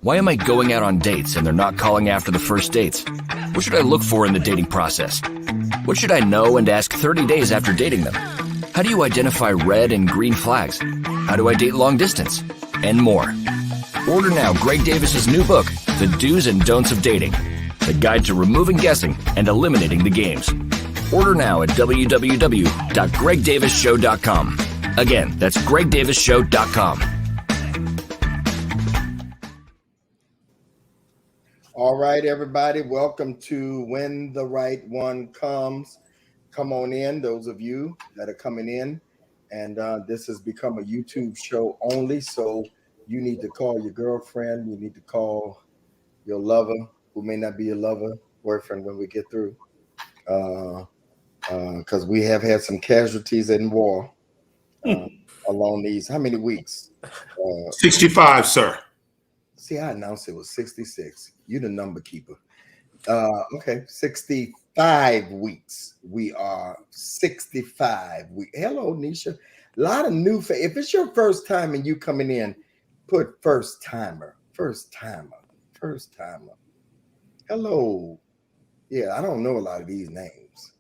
Why am I going out on dates and they're not calling after the first dates? What should I look for in the dating process? What should I know and ask 30 days after dating them? How do you identify red and green flags? How do I date long distance? And more. Order now Greg Davis's new book, The Do's and Don'ts of Dating, the guide to removing guessing and eliminating the games. Order now at www.gregdavisshow.com. Again, that's gregdavisshow.com. All right, everybody, welcome to When the Right One Comes. Come on in, those of you that are coming in. And this has become a YouTube show only, so you need to call your girlfriend. You need to call your lover, who may not be your lover, boyfriend, when we get through. Because we have had some casualties in war along these, how many weeks? 65, sir. See, I announced it was 66. You the number keeper. Okay, 65 weeks. We are 65 weeks. Hello, Nisha. A lot of new if it's your first time and you coming in, put first timer. Hello. Yeah, I don't know a lot of these names,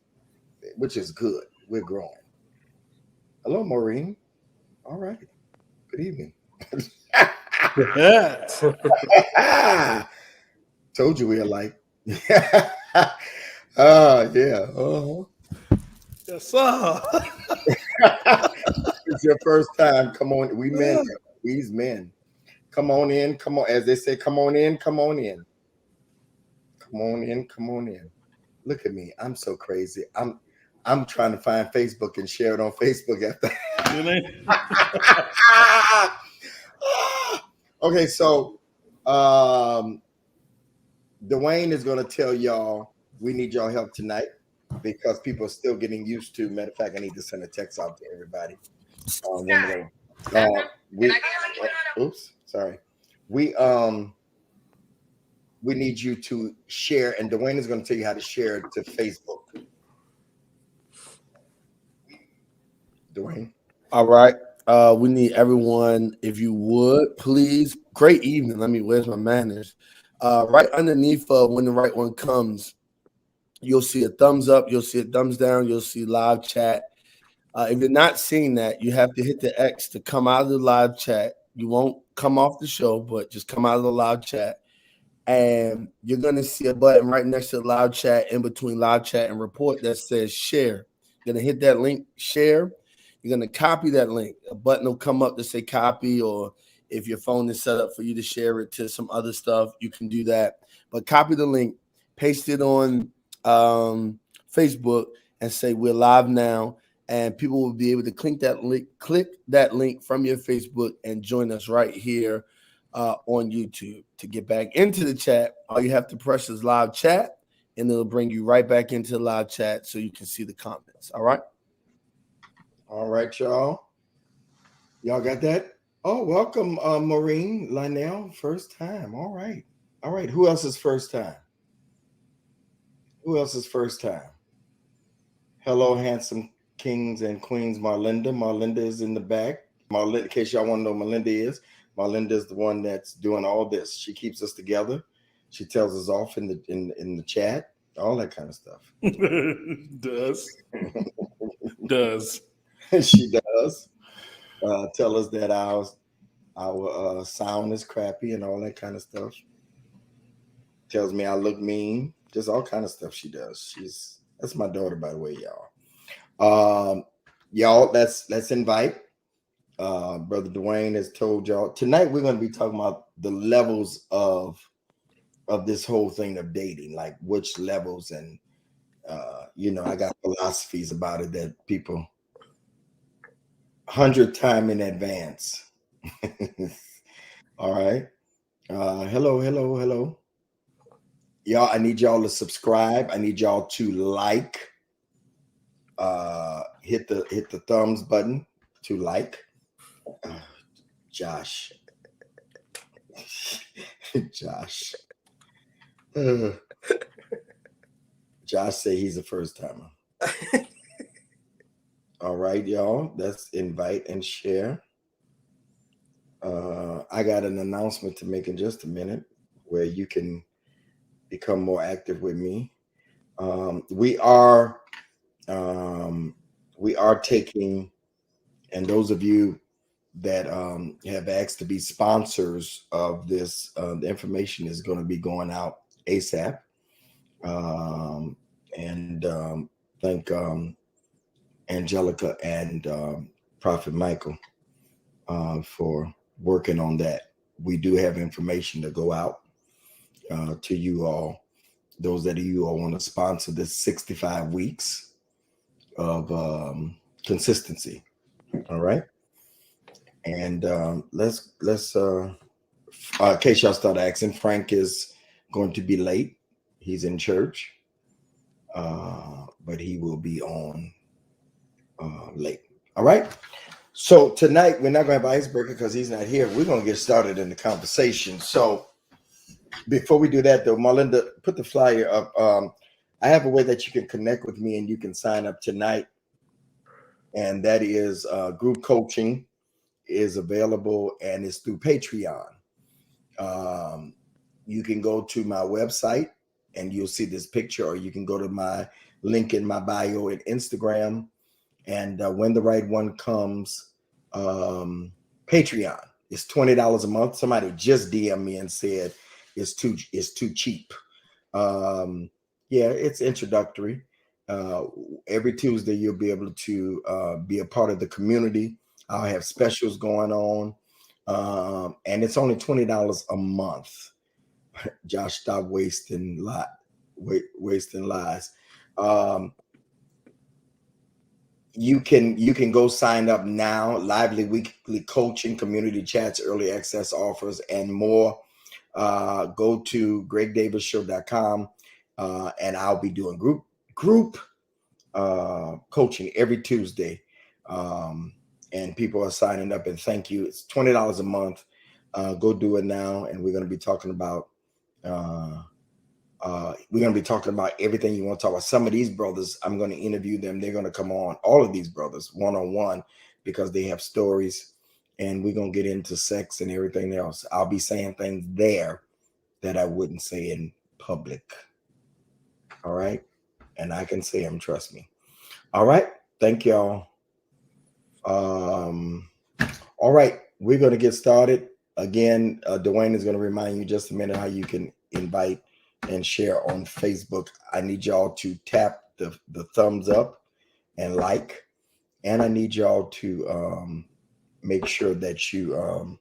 which is good. We're growing. Hello, Maureen. All right. Good evening. Told you we are like. Yeah. Yes, sir. It's your first time. Come on. We men. These men. Come on in. Come on. As they say, come on in. Come on in. Come on in. Come on in. Look at me. I'm so crazy. I'm trying to find Facebook and share it on Facebook after. Okay, so Dwayne is going to tell y'all we need y'all help tonight because people are still getting used to. Matter of fact, I need to send a text out to everybody. Oops, sorry. We need you to share, and Dwayne is going to tell you how to share it to Facebook. Dwayne. All right. We need everyone, if you would, please. Great evening. Where's my manners? Right underneath When the Right One Comes, you'll see a thumbs up, you'll see a thumbs down, you'll see live chat. If you're not seeing that, you have to hit the X to come out of the live chat. You won't come off the show, but just come out of the live chat. And you're going to see a button right next to the live chat, in between live chat and report, that says share. You're going to hit that link, share. You're going to copy that link. A button will come up to say copy, or if your phone is set up for you to share it to some other stuff, you can do that. But copy the link, paste it on Facebook, and say we're live now. And people will be able to click that link from your Facebook and join us right here on YouTube. To get back into the chat, all you have to press is live chat, and it'll bring you right back into the live chat so you can see the comments. All right? All right, y'all. Y'all got that? Oh, welcome, Maureen Lionel. First time. All right. All right. Who else is first time? Hello, handsome kings and queens. Marlinda. Marlinda is in the back. Marlinda, in case y'all want to know, Marlinda is the one that's doing all this. She keeps us together. She tells us off in the chat. All that kind of stuff. Does. She does. Tell us that our sound is crappy and all that kind of stuff. Tells me I look mean. Just all kind of stuff she does. That's my daughter, by the way, y'all. Y'all, let's invite. Brother Dwayne has told y'all tonight we're going to be talking about the levels of this whole thing of dating, like which levels, and I got philosophies about it that people 100 times in advance. All right. Hello. Y'all, I need y'all to subscribe. I need y'all to like. Hit the thumbs button to like. Josh. Josh say he's a first timer. All right, y'all. Let's invite and share. I got an announcement to make in just a minute where you can become more active with me. We are taking, and those of you that have asked to be sponsors of this, the information is going to be going out ASAP. And thank Angelica and Prophet Michael for working on that. We do have information to go out to you all. Those that you all want to sponsor this 65 weeks of consistency. All right. And let's in case y'all start asking, Frank is going to be late. He's in church, but he will be on late. All right. So tonight we're not going to have icebreaker because he's not here. We're going to get started in the conversation. So before we do that, though, Melinda, put the flyer up. I have a way that you can connect with me and you can sign up tonight, and that is group coaching is available, and it's through Patreon. You can go to my website and you'll see this picture, or you can go to my link in my bio at Instagram. And when the right one comes, Patreon is $20 a month. Somebody just DM'd me and said it's too cheap. Yeah, it's introductory. Every Tuesday you'll be able to be a part of the community. I'll have specials going on, and it's only $20 a month. Josh, stop wasting lies. You can go sign up now. Lively weekly coaching, community chats, early access offers, and more. Go to gregdavishow.com, and I'll be doing group coaching every Tuesday. And people are signing up, and thank you. It's $20 a month. Go do it now, and we're going to be talking about everything you want to talk about. Some of these brothers, I'm going to interview them. They're going to come on, all of these brothers, one-on-one, because they have stories, and we're going to get into sex and everything else. I'll be saying things there that I wouldn't say in public. All right? And I can say them, trust me. All right? Thank y'all. All right, we're going to get started. Again, Dwayne is going to remind you just a minute how you can invite and share on Facebook. I need y'all to tap the thumbs up and like, and I need y'all to make sure that you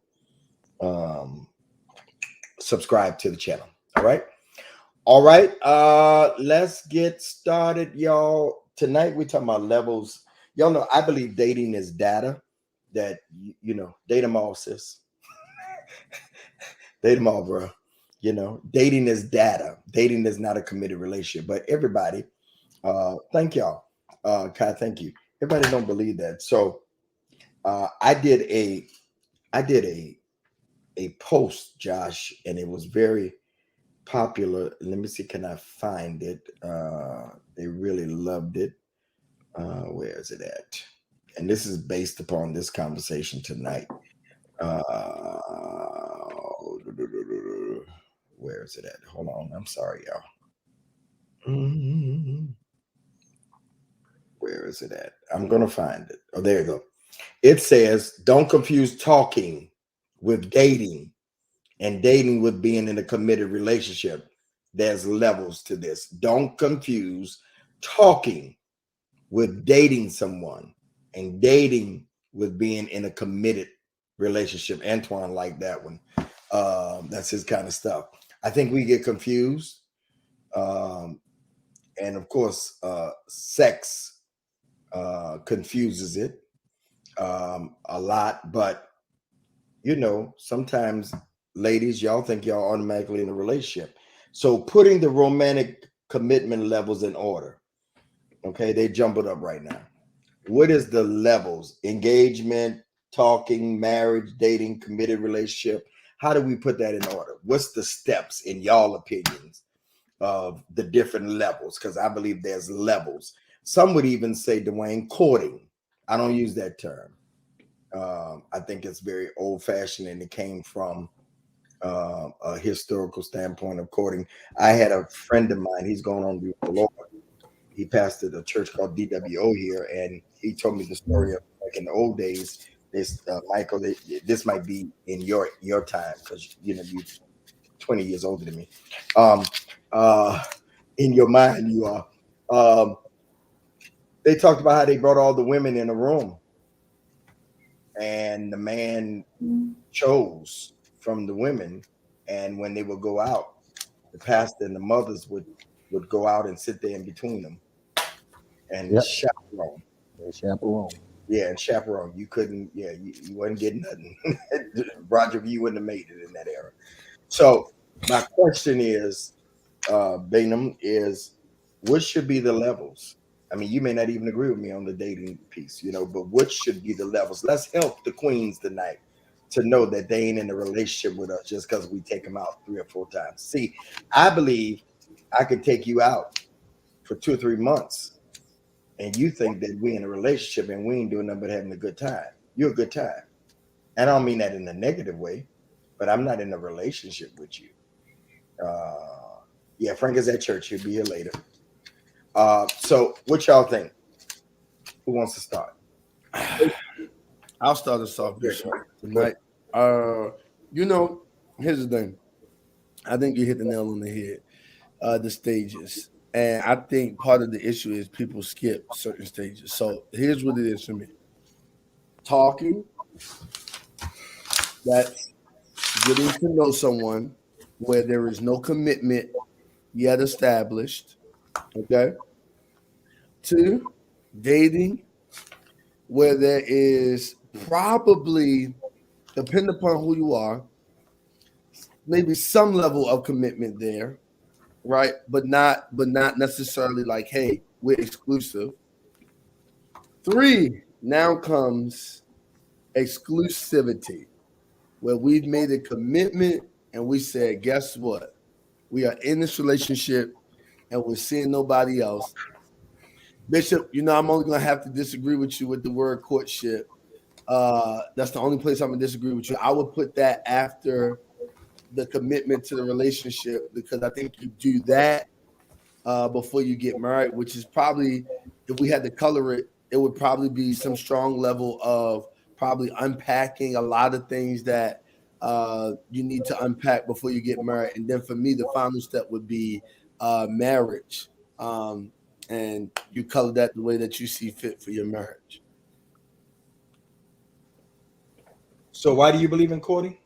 subscribe to the channel. All right, let's get started, y'all. Tonight we're talking about levels. Y'all know I believe dating is data. That date them all, sis. Date them all, bro. Dating is data. Dating is not a committed relationship. But everybody, thank y'all. Kai, thank you. Everybody don't believe that. So I did a post, Josh, and it was very popular. Let me see, can I find it? They really loved it. Where is it at? And this is based upon this conversation tonight. Where is it at? Hold on. I'm sorry, y'all. Where is it at? I'm going to find it. Oh, there you go. It says, don't confuse talking with dating and dating with being in a committed relationship. There's levels to this. Don't confuse talking with dating someone and dating with being in a committed relationship. Antoine liked that one. That's his kind of stuff. I think we get confused. And of course, sex confuses it a lot. But, sometimes, ladies, y'all think y'all automatically in a relationship. So putting the romantic commitment levels in order. Okay, they jump it up right now. What is the levels? Engagement, talking, marriage, dating, committed relationship. How do we put that in order? What's the steps, in y'all opinions, of the different levels? Because I believe there's levels. Some would even say, Dwayne, courting. I don't use that term. I think it's very old fashioned, and it came from a historical standpoint of courting. I had a friend of mine, he's going on to the Lord. He pastored a church called DWO here, and he told me the story of like in the old days. This Michael, this might be in your time because you know you're 20 years older than me. In your mind, you are. They talked about how they brought all the women in a room, and the man chose from the women, and when they would go out, the pastor and the mothers would go out and sit there in between them and chaperone. Chaperone. Yeah, and chaperone. You couldn't. Yeah, you wasn't getting nothing. Roger, you wouldn't have made it in that era. So my question is, Bainum, is what should be the levels? I mean, you may not even agree with me on the dating piece, you know, but what should be the levels? Let's help the queens tonight to know that they ain't in a relationship with us just because we take them out 3 or 4 times. See, I believe I could take you out for 2 or 3 months, and you think that we in a relationship and we ain't doing nothing but having a good time. You're a good time. And I don't mean that in a negative way, but I'm not in a relationship with you. Yeah, Frank is at church. He'll be here later. So what y'all think? Who wants to start? I'll start us off tonight. You know, here's the thing. I think you hit the nail on the head. The stages. And I think part of the issue is people skip certain stages. So here's what it is for me. Talking, that's getting to know someone where there is no commitment yet established. Okay. 2, dating, where there is probably, depending upon who you are, maybe some level of commitment there, right? But not necessarily like, hey, we're exclusive. 3, now comes exclusivity, where we've made a commitment and we said, guess what? We are in this relationship and we're seeing nobody else. Bishop, you know, I'm only going to have to disagree with you with the word courtship. That's the only place I'm going to disagree with you. I would put that after the commitment to the relationship, because I think you do that before you get married, which is probably, if we had to color it, it would probably be some strong level of probably unpacking a lot of things that you need to unpack before you get married. And then for me, the final step would be marriage. And you color that the way that you see fit for your marriage. So why do you believe in courting?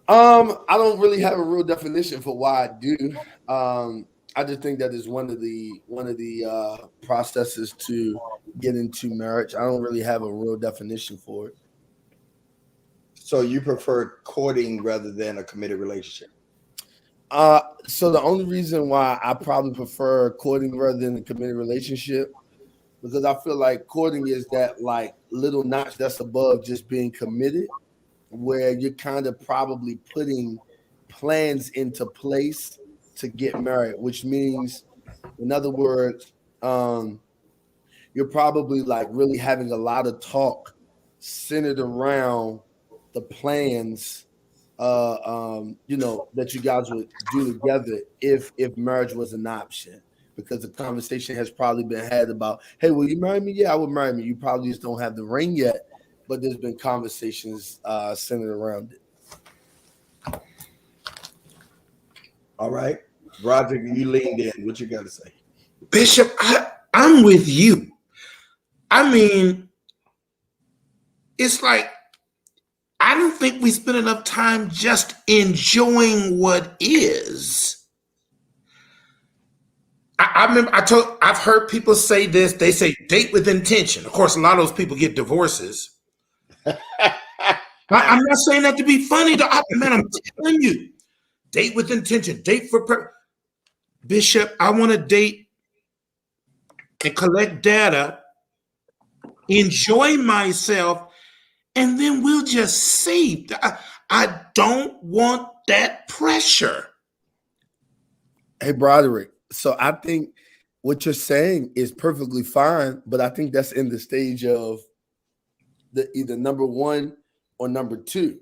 I don't really have a real definition for why I do. I just think that is one of the processes to get into marriage. I don't really have a real definition for it. So you prefer courting rather than a committed relationship? So the only reason why I probably prefer courting rather than a committed relationship, because I feel like courting is that like little notch that's above just being committed, where you're kind of probably putting plans into place to get married, which means, in other words, you're probably like really having a lot of talk centered around the plans you know, that you guys would do together if marriage was an option, because the conversation has probably been had about, hey, will you marry me? Yeah, I would marry me. You probably just don't have the ring yet, but there's been conversations centered around it. All right, Roger, you leaned in. What you got to say? Bishop, I'm with you. I mean, it's like, I don't think we spend enough time just enjoying what is. I remember I've heard people say this. They say date with intention. Of course, a lot of those people get divorces. I'm not saying that to be funny. Man, I'm telling you, date with intention. Date for Bishop. I want to date and collect data, enjoy myself, and then we'll just see. I don't want that pressure. Hey, Broderick. So I think what you're saying is perfectly fine, but I think that's in the stage of the either number one or number two.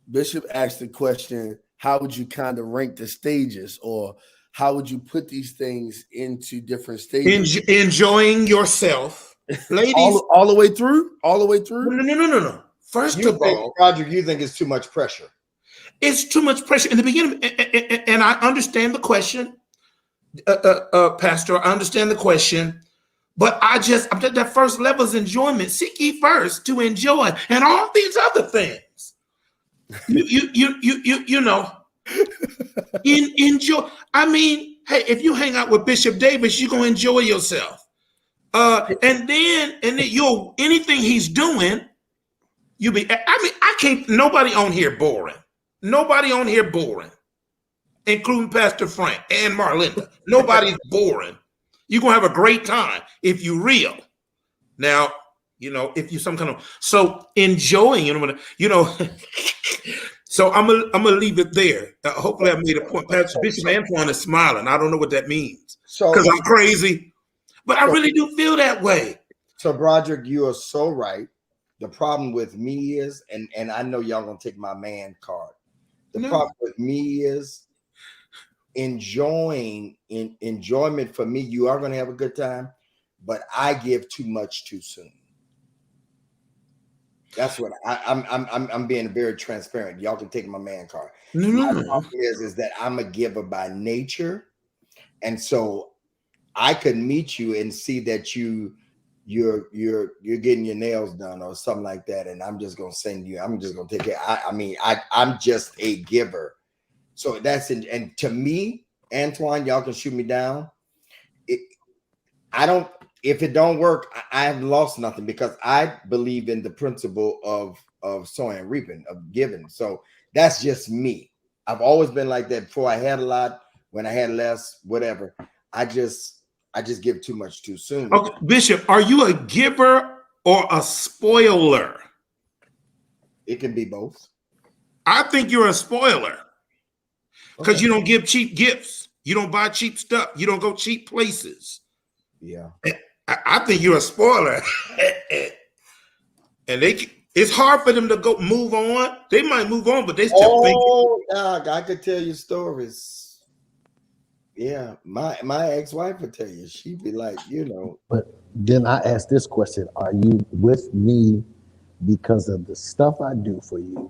Bishop asked the question, how would you kind of rank the stages, or how would you put these things into different stages? Enjoying yourself, ladies. all the way through? All the way through? No. First of all, Roger, you think it's too much pressure? It's too much pressure in the beginning, and I understand the question, Pastor. I understand the question, but I'm that first level is enjoyment. Seek ye first to enjoy, and all these other things. You know, enjoy. I mean, hey, if you hang out with Bishop Davis, you're gonna enjoy yourself. And then you'll anything he's doing, you be. I mean, I can't. Nobody on here boring. Nobody on here boring, including Pastor Frank and Marlinda. Nobody's boring. You're gonna have a great time if you're real. Now, you know, if you some kind of enjoying, so I'm gonna leave it there. Hopefully, I made a point. Pastor Bishop Antoine is smiling. I don't know what that means because I'm crazy, but I really do feel that way. So, Broderick, you are so right. The problem with me is, and I know y'all gonna take my man card. The problem with me is enjoyment for me. You are gonna have a good time, but I give too much too soon. That's what I'm being very transparent. Y'all can take my man card. My problem is that I'm a giver by nature, and so I could meet you and see that you're getting your nails done or something like that, and I'm just gonna send you. I'm just gonna take it. I'm just a giver. So that's and to me, Antoine, y'all can shoot me down. If it don't work, I have lost nothing because I believe in the principle of sowing and reaping, of giving. So that's just me. I've always been like that. Before I had a lot, when I had less, whatever. I just give too much too soon. Okay, Bishop, are you a giver or a spoiler? It can be both. I think you're a spoiler because you don't give cheap gifts. You don't buy cheap stuff. You don't go cheap places. Yeah. I think you're a spoiler. And it's hard for them to move on. They might move on, but they still think. Oh, dog, I could tell you stories. Yeah, my ex-wife would tell you. She'd be like, But then I ask this question: are you with me because of the stuff I do for you,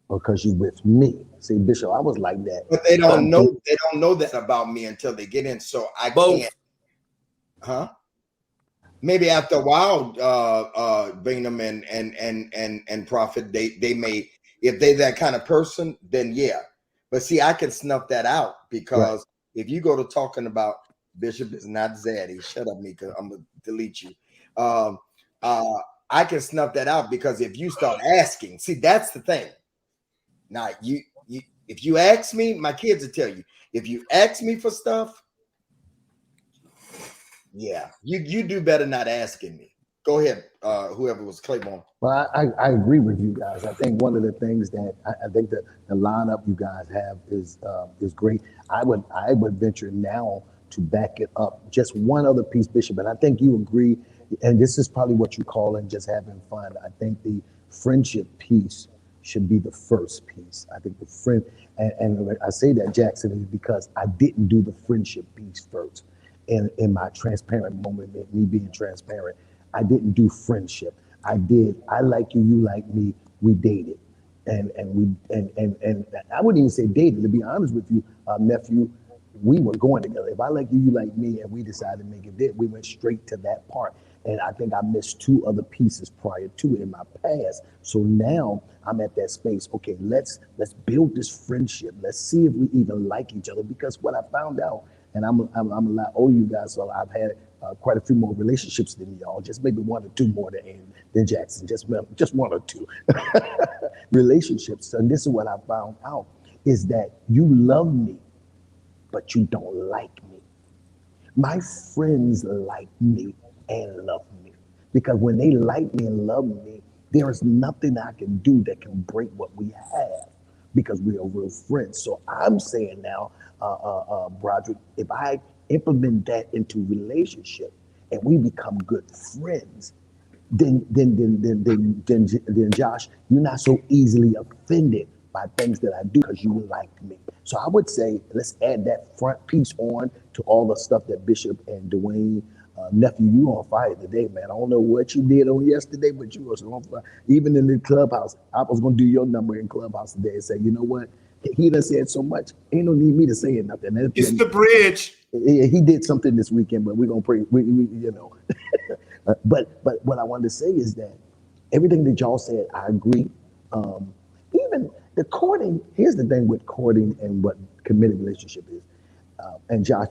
or because you with me? See, Bishop, I was like that. But they don't know. They don't know that about me until they get in. So I can't. Huh? Maybe after a while, Bingham and Prophet, they may, if they're that kind of person, then yeah. But see, I can snuff that out because if you go to talking about Bishop is not Zaddy, shut up, Mika, I'm gonna delete you. I can snuff that out because if you start asking, see, that's the thing. Now, if you ask me, my kids will tell you. If you ask me for stuff, yeah, you do better not asking me. Go ahead, whoever was Claiborne. Well, I agree with you guys. I think one of the things that I think that the lineup you guys have is great. I would venture now to back it up. Just one other piece, Bishop, and I think you agree. And this is probably what you call in just having fun. I think the friendship piece should be the first piece. I think the friend, and I say that, Jackson, is because I didn't do the friendship piece first. In my transparent moment, me being transparent, I didn't do friendship. I like you, you like me, we dated. And I wouldn't even say dated, to be honest with you, nephew, we were going together. If I like you, you like me, and we decided to make it there, we went straight to that part. And I think I missed two other pieces prior to it in my past. So now I'm at that space. Okay, let's build this friendship. Let's see if we even like each other. Because what I found out, and I'm a lot older you guys, so I've had quite a few more relationships than y'all, just maybe one or two more than Jackson, just one or two relationships. And this is what I found out, is that you love me, but you don't like me. My friends like me and love me, because when they like me and love me, there is nothing I can do that can break what we have, because we are real friends. So I'm saying now, Broderick, if I implement that into relationship and we become good friends, then Josh, you're not so easily offended by things that I do because you like me. So I would say let's add that front piece on to all the stuff that Bishop and Dwayne, nephew, you on fire today, man. I don't know what you did on yesterday, but you was on fire. Even in the clubhouse, I was gonna do your number in clubhouse today and say, you know what? He done said so much. Ain't no need me to say nothing. It's the bridge. He did something this weekend, but we're gonna pray. We you know. But what I wanted to say is that everything that y'all said, I agree. Even the courting. Here's the thing with courting and what committed relationship is. And Josh,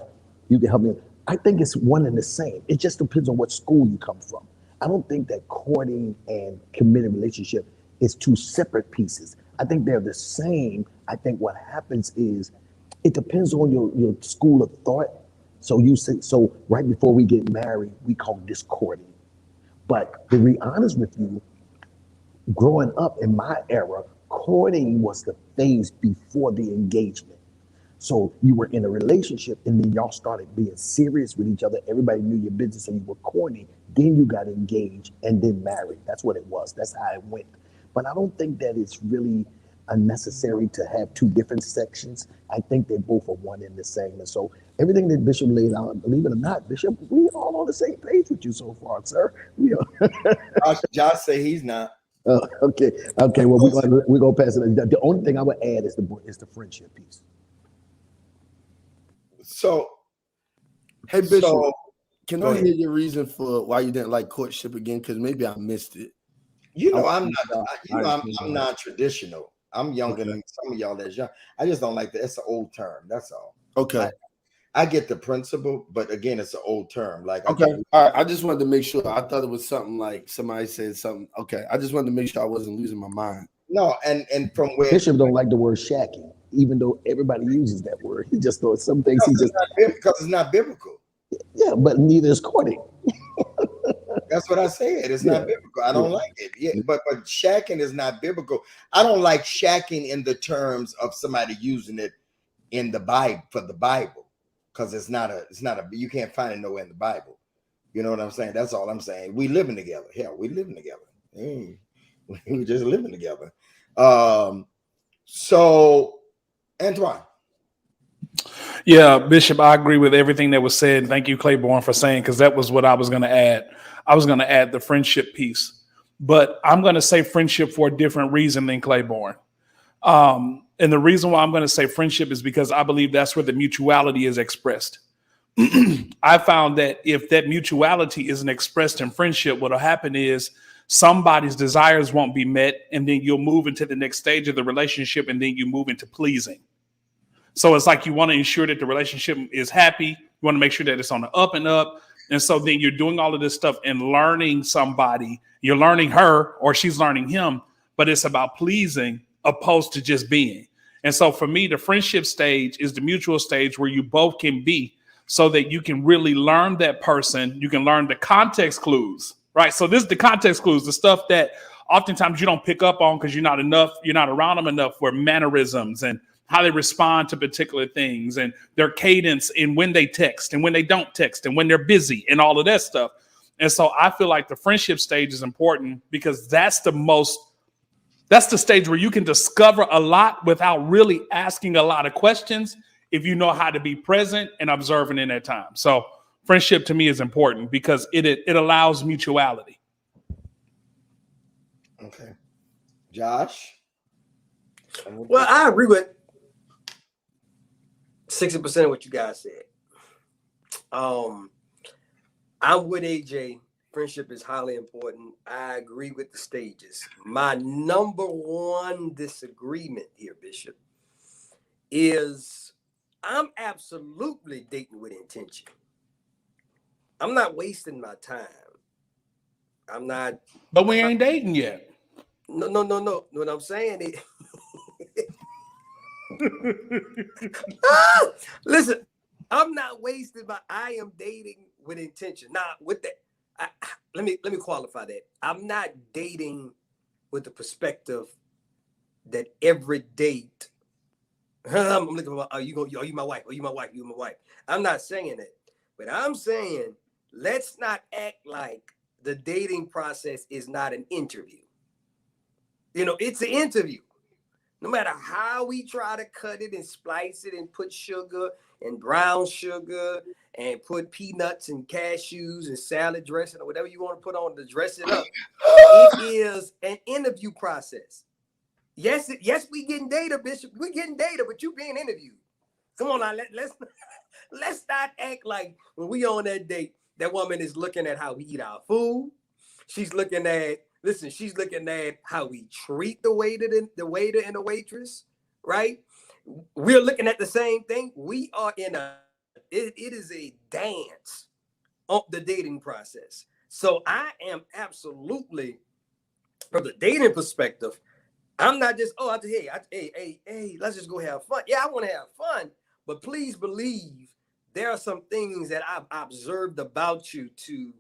you can help me. I think it's one and the same. It just depends on what school you come from. I don't think that courting and committed relationship is two separate pieces. I think they're the same. I think what happens is it depends on your school of thought. So you say, so right before we get married, we call this courting. But to be honest with you, growing up in my era, courting was the phase before the engagement. So you were in a relationship and then y'all started being serious with each other. Everybody knew your business and you were courting. Then you got engaged and then married. That's what it was. That's how it went. But I don't think that it's really unnecessary to have two different sections. I think they both are one and the same. And so everything that Bishop laid out, believe it or not, Bishop, we all on the same page with you so far, sir. We are. Josh say he's not. Okay. Well, we're gonna pass it. The only thing I would add is the friendship piece. So, Hey Bishop, so can go I ahead. hear your reason for why you didn't like courtship again? Because maybe I missed it. You know, I- I'm not. You know, I'm non-traditional. I'm younger Okay. than some of y'all that's young. I just don't like that. It's an old term. That's all. Okay. I get the principle, but again, it's an old term. Like, Okay. All right. I just wanted to make sure. I thought it was something like somebody said something. Okay. I just wanted to make sure I wasn't losing my mind. no, and from where Bishop don't like the word shacking, even though everybody uses that word. He just thought some things he just because it's not biblical. yeah, but neither is courting. That's what I said. It's Yeah. not biblical. I don't like it. Yeah, but shacking is not biblical. I don't like shacking in the terms of somebody using it in the Bible for the Bible, because it's not a you can't find it nowhere in the Bible. You know what I'm saying? That's all I'm saying. We living together. Hell, we living together. We just living together. So Antoine. Yeah, Bishop, I agree with everything that was said. Thank you, Claiborne, for saying, because that was what I was going to add. I was going to add the friendship piece, but I'm going to say friendship for a different reason than Claiborne. And the reason why I'm going to say friendship is because I believe that's where the mutuality is expressed. I found that if that mutuality isn't expressed in friendship, what'll happen is somebody's desires won't be met, and then you'll move into the next stage of the relationship, and then you move into pleasing. So it's like you want to ensure that the relationship is happy. You want to make sure that it's on the up and up. And so then you're doing all of this stuff and learning somebody. You're learning her or she's learning him, but it's about pleasing opposed to just being. And so for me, the friendship stage is the mutual stage where you both can be, so that you can really learn that person. You can learn the context clues, right? So this is the context clues, the stuff that oftentimes you don't pick up on because you're not around them enough, where mannerisms and how they respond to particular things and their cadence and when they text and when they don't text and when they're busy and all of that stuff. And so I feel like the friendship stage is important because that's the stage where you can discover a lot without really asking a lot of questions if you know how to be present and observant in that time. So friendship to me is important because it allows mutuality. Okay. Josh. Well, I agree with 60% of what you guys said. I'm with AJ. Friendship is highly important. I agree with the stages. My number one disagreement here, Bishop, is I'm absolutely dating with intention. I'm not wasting my time. I'm not. But we ain't dating yet. No. What I'm saying is, listen, I'm not wasting my. I am dating with intention. Now, with that, let me qualify that. I'm not dating with the perspective that every date. I'm looking for. Are you my wife? Are you my wife? You my wife? I'm not saying that, but I'm saying let's not act like the dating process is not an interview. You know, it's an interview. No matter how we try to cut it and splice it and put sugar and brown sugar and put peanuts and cashews and salad dressing or whatever you want to put on to dress it up, it is an interview process. Yes, we getting data, Bishop. We getting data, but you being interviewed. Come on now, let's not act like when we on that date, that woman is looking at how we eat our food. She's looking at how we treat the waiter and the waitress, right? We're looking at the same thing. We are it is a dance on the dating process. So I am absolutely, from the dating perspective, I'm not just, hey, let's just go have fun. Yeah, I want to have fun, but please believe there are some things that I've observed about you to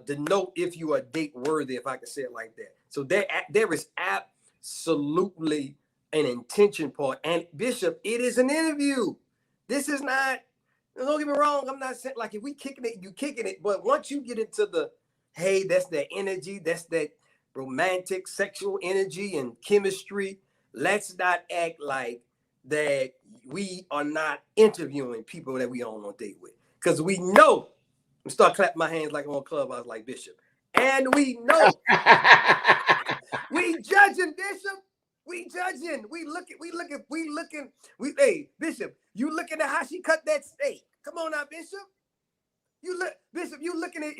denote if you are date worthy, if I can say it like that. So there is absolutely an intention part. And Bishop, it is an interview. This is not, don't get me wrong, I'm not saying like if we kicking it, you kicking it. But once you get into the, hey, that's that energy, that's that romantic sexual energy and chemistry, let's not act like that we are not interviewing people that we on a date with. Because we know, I'm start clapping my hands like I'm on Clubhouse like Bishop. And we know we judging, Bishop. We judging. Hey, Bishop, you looking at how she cut that steak. Come on now, Bishop. Bishop, you looking at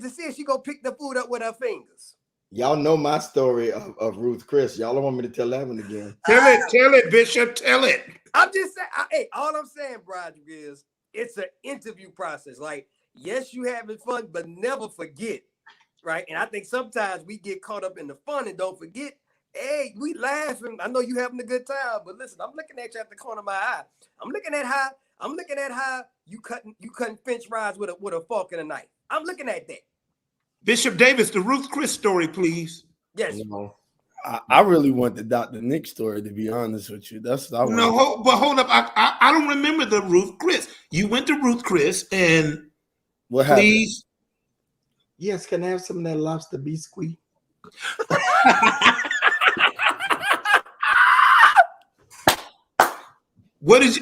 to see if she go pick the food up with her fingers. Y'all know my story of Ruth Chris. Y'all don't want me to tell that one again. Tell it, Bishop, tell it. I'm just saying, all I'm saying, Broderick, is it's an interview process. Like, yes, you having fun, but never forget, right? And I think sometimes we get caught up in the fun and don't forget, hey, we laughing. I know you having a good time, but listen, I'm looking at you at the corner of my eye. I'm looking at how you cutting French fries with a fork and a knife. I'm looking at that. Bishop Davis, the Ruth Chris story, please. Yes. No. I really want the Dr. Nick story, to be honest with you. That's what I want. No, but hold up. I don't remember the Ruth Chris. You went to Ruth Chris and What happened? please. Yes, can I have some of that lobster biscuit?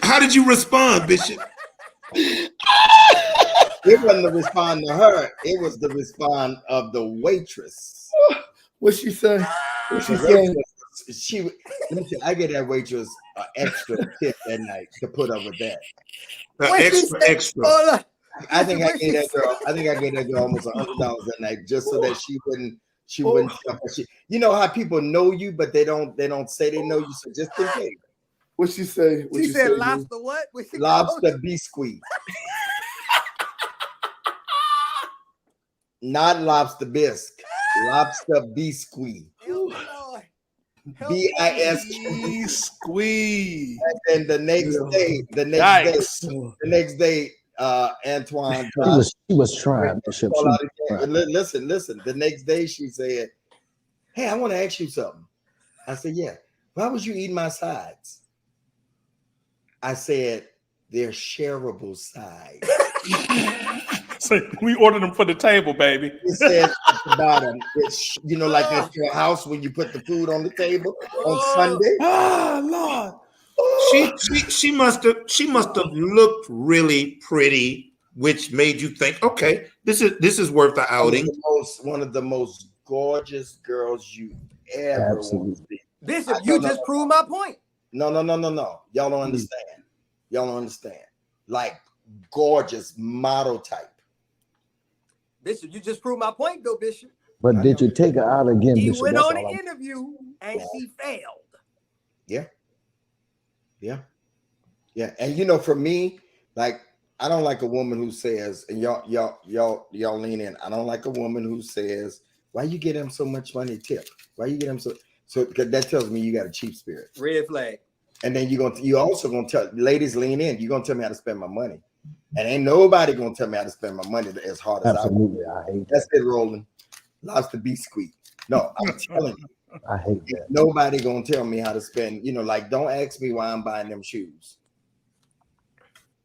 How did you respond, Bishop? It wasn't the respond to her. It was the respond of the waitress. What she say? What she saying? I get that waitress an extra tip that night to put up with that. Extra. I think I gave that girl almost $100 that night just so that she wouldn't. You know how people know you, but they don't say they know you. So just in case. What she say? She said lobster what? Lobster biscuit. Not lobster bisque. Lobster biscuit. B-I-S-Q. Squeeze. And then the next day, Antoine. She was trying, Bishop. Listen. The next day she said, "Hey, I want to ask you something." I said, "Yeah. Why was you eating my sides?" I said, "They're shareable sides." So we ordered them for the table, baby. He said at the bottom, it's like at your house when you put the food on the table on Sunday. Ah, Lord. She must have looked really pretty, which made you think, okay, this is worth the outing. One of the most gorgeous girls you ever want to see. Bishop, you just proved my point. No. Y'all don't understand. Y'all don't understand. Like gorgeous model type. Bishop, you just proved my point, though, Bishop. But did you take her out again, He Bishop? went on an interview and she failed. Yeah. And for me, like I don't like a woman who says, and y'all lean in. I don't like a woman who says, "Why you get him so much money tip? Why you get him so?" So that tells me you got a cheap spirit. Red flag. And then you also gonna tell ladies lean in. You're gonna tell me how to spend my money, and ain't nobody gonna tell me how to spend my money as hard as Absolutely, I hate that. That's it, Roland. Lobster biscuit. No, I'm telling you. I hate that. Nobody gonna tell me how to spend. Like don't ask me why I'm buying them shoes.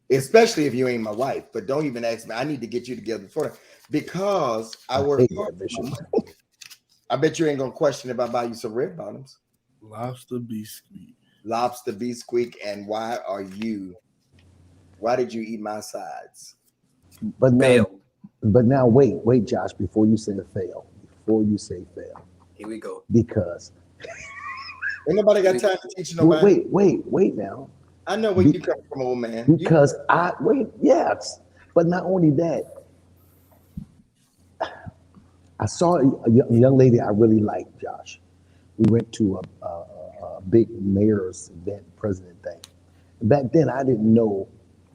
Especially if you ain't my wife, but don't even ask me. I need to get you together for that. Because I work. hate that, Bishop. I bet you ain't gonna question if I buy you some red bottoms. Lobster biscuit. Lobster biscuit, and why did you eat my sides? But now, Fail. wait, Josh, before you say fail, Here we go. because Ain't nobody got time to teach nobody. wait now, I know where you come from, old man. because yes, but not only that, I saw a young lady I really liked, Josh. We went to a big mayor's event, president thing. And back then, I didn't know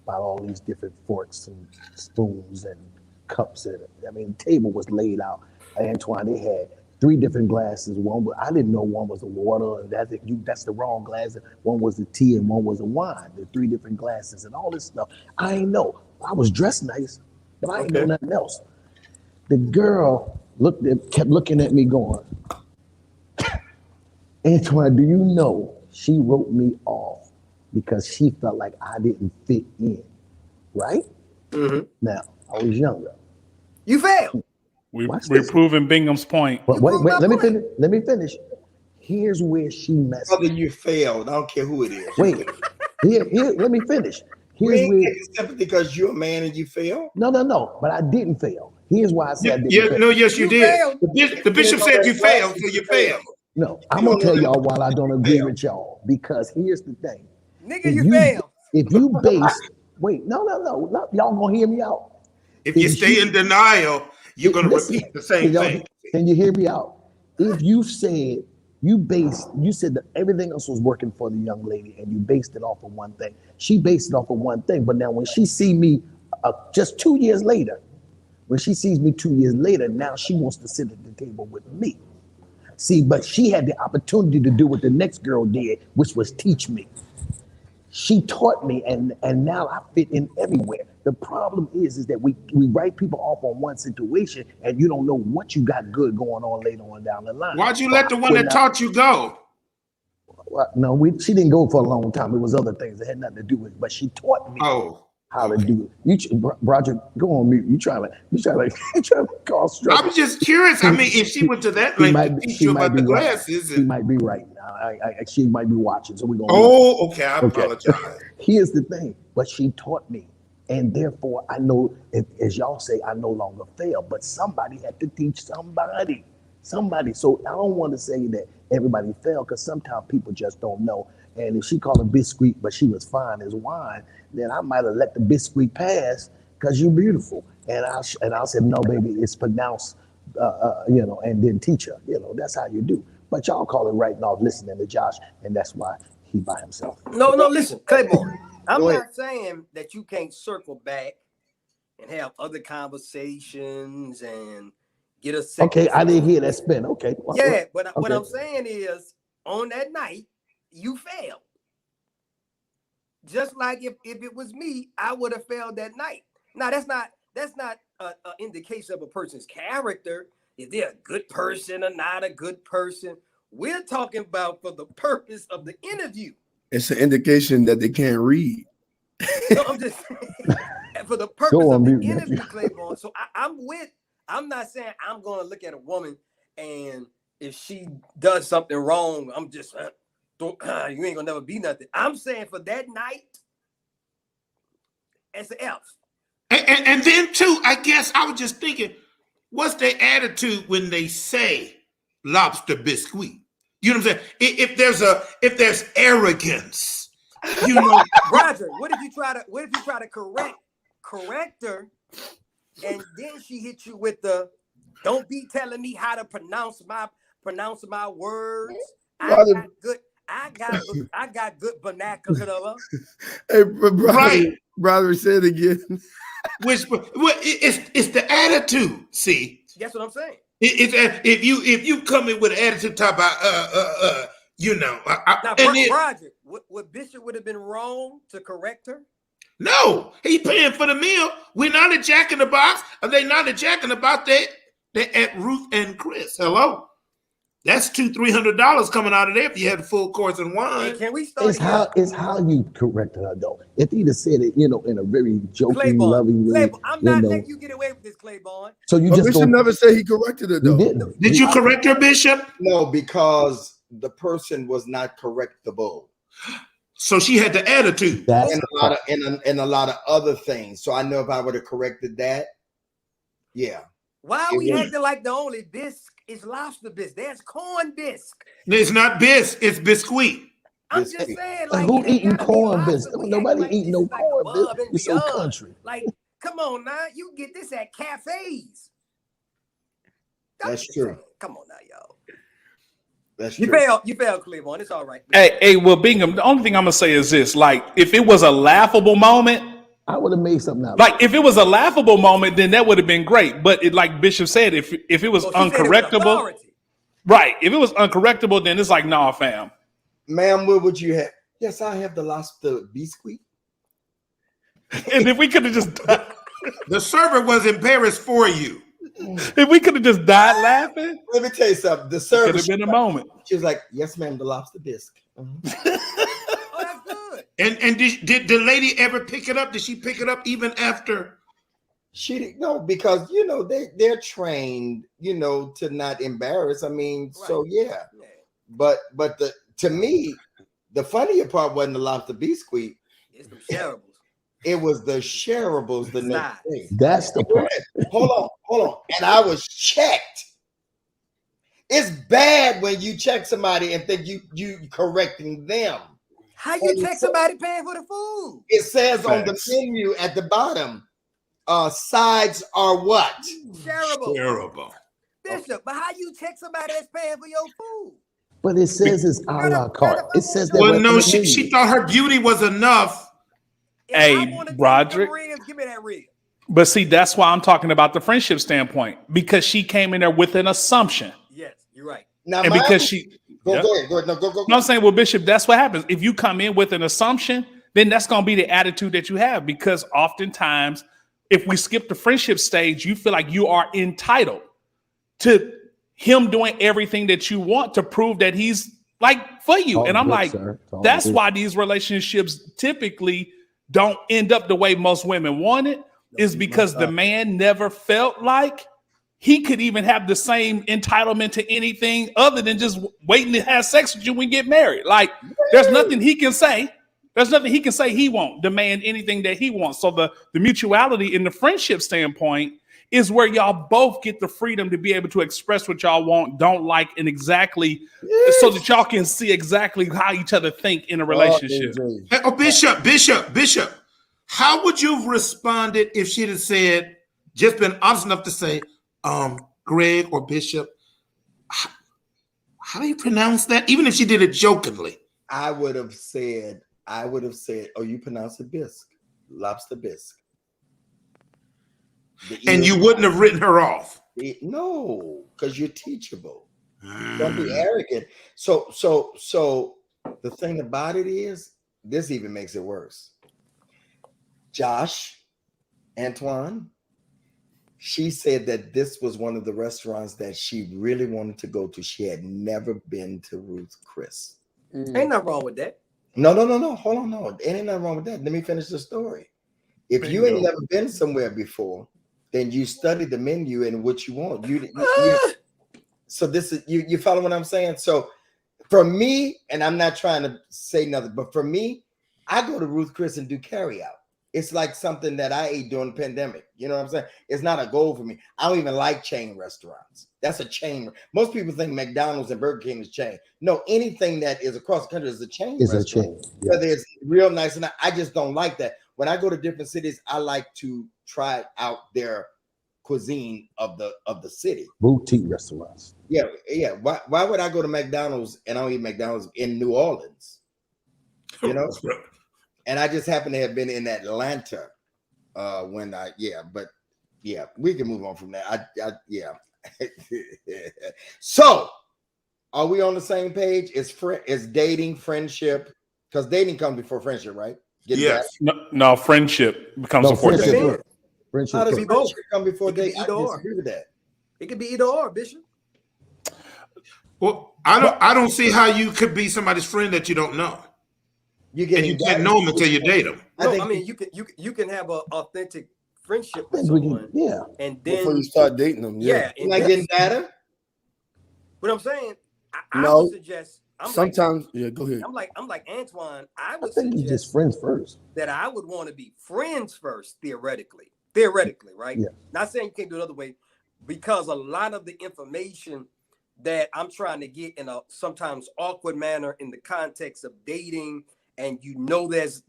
about all these different forks and spoons and cups. I mean, the table was laid out. Antoine, they had 3 different glasses. I didn't know one was a water, and that's the wrong glass. One was the tea, and one was a wine. The 3 different glasses and all this stuff. I ain't know. I was dressed nice, but I ain't know nothing else. The girl kept looking at me going, Antoine, do you know she wrote me off because she felt like I didn't fit in, right? Mm-hmm. Now, I was younger. You failed. We're Watch this. proving Bingham's point. But wait, let me finish. Here's where she messed up. Whether you failed, I don't care who it is. Wait, here, let me finish. You Here's ain't where, getting simply because you're a man and you failed. no, but I didn't fail. Here's why I said I didn't fail. No, yes, you You did. failed. The bishop said you failed, so you failed. No, I'm gonna tell y'all why I don't agree with y'all, because here's the thing. Nigga, you failed. If you base, no, y'all gonna hear me out. If you stay in denial, you're going to Listen, repeat the same thing. Can you hear me out? If you said you said that everything else was working for the young lady and you based it off of one thing. She based it off of one thing, but now when she see me just 2 years later, now she wants to sit at the table with me. See, but she had the opportunity to do what the next girl did, which was teach me. She taught me, and now I fit in everywhere. The problem is that we write people off on one situation, and you don't know what you got good going on later on down the line. Why'd you let the one that taught you go? Well, no, she didn't go for a long time. It was other things that had nothing to do with it, but she taught me how to do it. Roger, go on mute. You trying to cause stress. I'm just curious. I mean, if she went to that length to teach you about the glasses. She might be right now. She might be watching, so we're going. Oh, okay. I apologize. Here's the thing, but she taught me, and therefore I know, as y'all say, I no longer fail. But somebody had to teach somebody. So I don't want to say that everybody failed, because sometimes people just don't know. And if she called a biscuit, but she was fine as wine, then I might have let the biscuit pass because you're beautiful. And I'll say, no, baby, it's pronounced, and then teach her. That's how you do. But y'all call it writing off listening to Josh, and that's why he by himself. No, listen, Claiborne. I'm not saying that you can't circle back and have other conversations and get a second. Okay, I didn't hear that spin. Okay. But what I'm saying is, on that night, you failed. Just like if it was me, I would have failed that night. Now that's not an indication of a person's character, if they're a good person or not a good person. We're talking about for the purpose of the interview. It's an indication that they can't read. So I'm just for the purpose of the interview, Claiborne. So I'm not saying I'm going to look at a woman and if she does something wrong, I'm just you ain't gonna never be nothing. I'm saying for that night, it's an F. And then too, I guess I was just thinking, what's their attitude when they say lobster biscuit? You know what I'm saying? If there's arrogance, Roger, what if you try to correct her, and then she hit you with the don't be telling me how to pronounce my words. I got good vernacular. Hey, brother, say it again. It's the attitude. See, that's what I'm saying. If you come in with an attitude, talk about Roger, what Bishop would have been wrong to correct her? No, he paying for the meal. We're not a Jack in the Box. Are they not a Jack in the Box? They at Ruth and Chris. Hello. That's $200-300 coming out of there if you had a full course in Hey, wine. can we start It's again? how you corrected her though. If he'd have said it, in a very joking, Claiborne, loving way, Claiborne, I'm not letting you get away with this, Claiborne. So you But just Bishop never said he corrected it he though. didn't. Did you correct her, Bishop? No, because the person was not correctable. So she had the attitude. That's And the a lot part. of and a lot of other things. So I know if I would have corrected that, yeah. Why It we was- acting like the only bisque is lobster bisque? There's corn bisque. It's not bis, it's biscuit. I'm Bisque. just saying, Like, like, who it ain't eating gotta be corn lobster. biscuits? We Nobody acting like eating this no is like corn above biscuits. and You're so beyond. country. Like, come on now, you get this at cafes. I'm That's just true. saying. Come on now, y'all. That's You true. failed, Cleveland. It's all right. Hey, well, Bingham, the only thing I'm gonna say is this: like, if it was a laughable moment, I would have made something out. like if it was a laughable moment, then that would have been great. But it, like Bishop said, if it was Oh, she said it with uncorrectable, authority. right? If it was uncorrectable, then it's like, nah, fam. Ma'am, what would you have? Yes, I have the lobster biscuit. And if we could have just, The server was in Paris for you. if we could have just died laughing, Let me tell you something. The could service, have been a moment. she was like, yes, ma'am, the lobster bisque. Oh, that's good. And did the lady ever pick it up? Did she pick it up even after? She didn't know because they're trained, to not embarrass. I mean, so yeah. Yeah. But to me, the funnier part wasn't the lobster biscuit. It's them shareables. It was the shareables the It's next not. day. That's the part. Hold on. And I was checked. It's bad when you check somebody and think you correcting them. How you check somebody paying for the food? It says on the Facts. menu at the bottom, sides are what? Shareable. Terrible. Bishop, but how you check somebody that's paying for your food? But it says it's a la carte. It says that. Well, right no, on the she menu. thought her beauty was enough. If I Hey, wanna take Roderick. them ribs, give me that rib. But see, that's why I'm talking about the friendship standpoint, because she came in there with an assumption, Yes, you're right. Now, and because she. go Yeah. ahead. No, go. No, I'm saying, well, Bishop, that's what happens. If you come in with an assumption, then that's going to be the attitude that you have. Because oftentimes, if we skip the friendship stage, you feel like you are entitled to him doing everything that you want to prove that he's like for you. Talk And I'm good, like, sir. Talk that's good. why these relationships typically don't end up the way most women want it, is because the man never felt like he could even have the same entitlement to anything other than just waiting to have sex with you when you get married. Like, there's nothing he can say. There's nothing he can say he won't demand anything that he wants. So the mutuality in the friendship standpoint is where y'all both get the freedom to be able to express what y'all want, don't like, and exactly so that y'all can see exactly how each other think in a relationship. Hey, oh, Bishop, how would you have responded if she'd have said, just been honest enough to say, Greg or Bishop, how do you pronounce that? Even if she did it jokingly. I would have said, oh, you pronounce it bisque, lobster bisque. And you wouldn't have written her off. No, because you're teachable. Don't be arrogant. So the thing about it is, this even makes it worse. Josh, Antoine, she said that this was one of the restaurants that she really wanted to go to. She had never been to Ruth Chris. Ain't nothing wrong with that. No. Hold on, no. Ain't nothing wrong with that. Let me finish the story. If you ain't never been somewhere before, then you study the menu and what you want. So this is you follow what I'm saying? So for me, and I'm not trying to say nothing, but for me, I go to Ruth Chris and do carry out. It's like something that I ate during the pandemic. You know what I'm saying? It's not a goal for me. I don't even like chain restaurants. That's a chain. Most people think McDonald's and Burger King is chain. No, anything that is across the country is a chain. Is a restaurant. chain. Yeah. Whether it's real nice or not, I just don't like that. When I go to different cities, I like to try out their cuisine of the city. Boutique restaurants. Yeah. Why would I go to McDonald's and I don't eat McDonald's in New Orleans? You know? And I just happen to have been in Atlanta we can move on from that. So are we on the same page? Is dating, friendship, because dating comes before friendship, right? Get Yes. No, friendship becomes a fourth. friendship. Friendship. Friendship. How does be both. friendship come before It could be dating? I either or. disagree with that. It could be either or, Bishop. Well, I don't see how you could be somebody's friend that you don't know, You're and getting you can't know them until you date them. No, think I mean you can have an authentic friendship I with think we someone, can, yeah. and Before then you start dating them, yeah, you're and not then, getting data. but I'm saying I No. would suggest. Sometimes, yeah, go ahead. I'm like Antoine. I I would think you suggest just friends first. that I would want to be friends first, theoretically, right? Yeah. Not saying you can't do it the other way, because a lot of the information that I'm trying to get in a sometimes awkward manner in the context of dating, and there's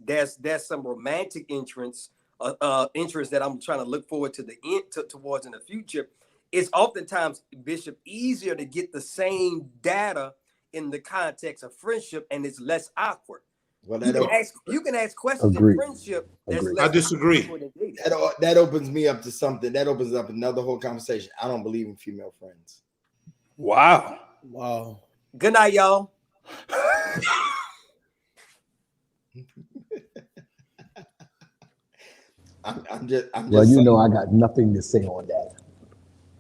some romantic interest that I'm trying to look forward to the end towards in the future. It's oftentimes, Bishop, easier to get the same data in the context of friendship, and it's less awkward. Well, You can ask questions Agreed. in friendship. That's Agreed. less I disagree. awkward than dating. that opens me up to something. That opens up another whole conversation. I don't believe in female friends. Wow. Wow. Good night, y'all. I'm just. Well, you saying. know, I got nothing to say on that.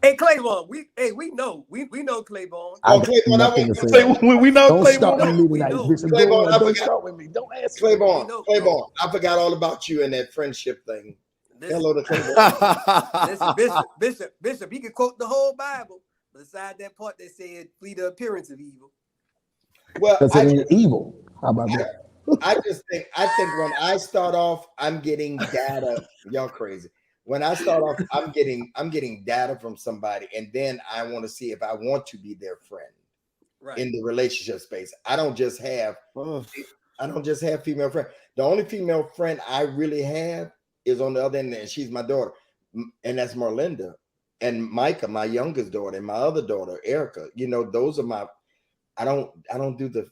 Hey, Claiborne, we know Claiborne. I Oh, got Claiborne, I nothing want to to say. say- We know Don't start Claiborne. with me We tonight, know. Bishop. Claiborne, I Don't forgot. start with me. Don't ask me. Claiborne, No. Claiborne, I forgot all about you and that friendship thing. Listen, Hello to Claiborne. listen, Bishop, he can quote the whole Bible, beside that part that said, "Flee the appearance of evil." Well, Because it ain't evil. How about that? I think when I start off, I'm getting data. Y'all crazy. When I start off, I'm getting data from somebody, and then I want to see if I want to be their friend Right. in the relationship space. I don't just have Oh, female friends. The only female friend I really have is on the other end, and she's my daughter, and that's Marlinda and Micah, my youngest daughter, and my other daughter, Erica. You know, those are my. I don't do the.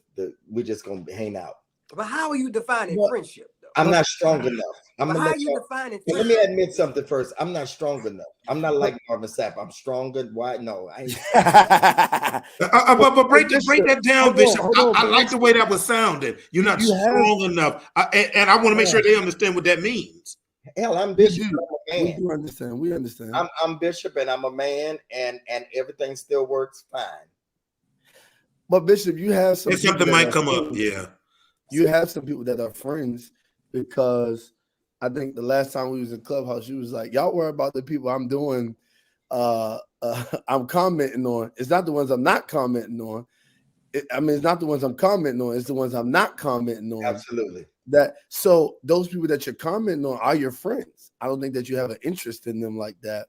We're just gonna hang out. But how are you defining Well, friendship, though? I'm not strong enough. But how are you defining Let friendship? me admit something first. I'm not strong enough. I'm not like Marvin Sapp. I'm stronger. Why? No, I ain't. But break that down, Hold on, Bishop. hold on, I man. like the way that was sounding. You're not You have- strong enough, and I want to make sure they understand what that means. Hell, I'm we Bishop. do. I'm a We man. do understand. We understand. I'm Bishop, and I'm a man, and everything still works fine. But Bishop, you have some. If something people that might are come up, friends. yeah. You have some people that are friends because I think the last time we was in Clubhouse, you was like, "Y'all worry about the people I'm doing, I'm commenting on. It's not the ones I'm not commenting on. It's not the ones I'm commenting on. It's the ones I'm not commenting on. Absolutely. So those people that you're commenting on are your friends. I don't think that you have an interest in them like that.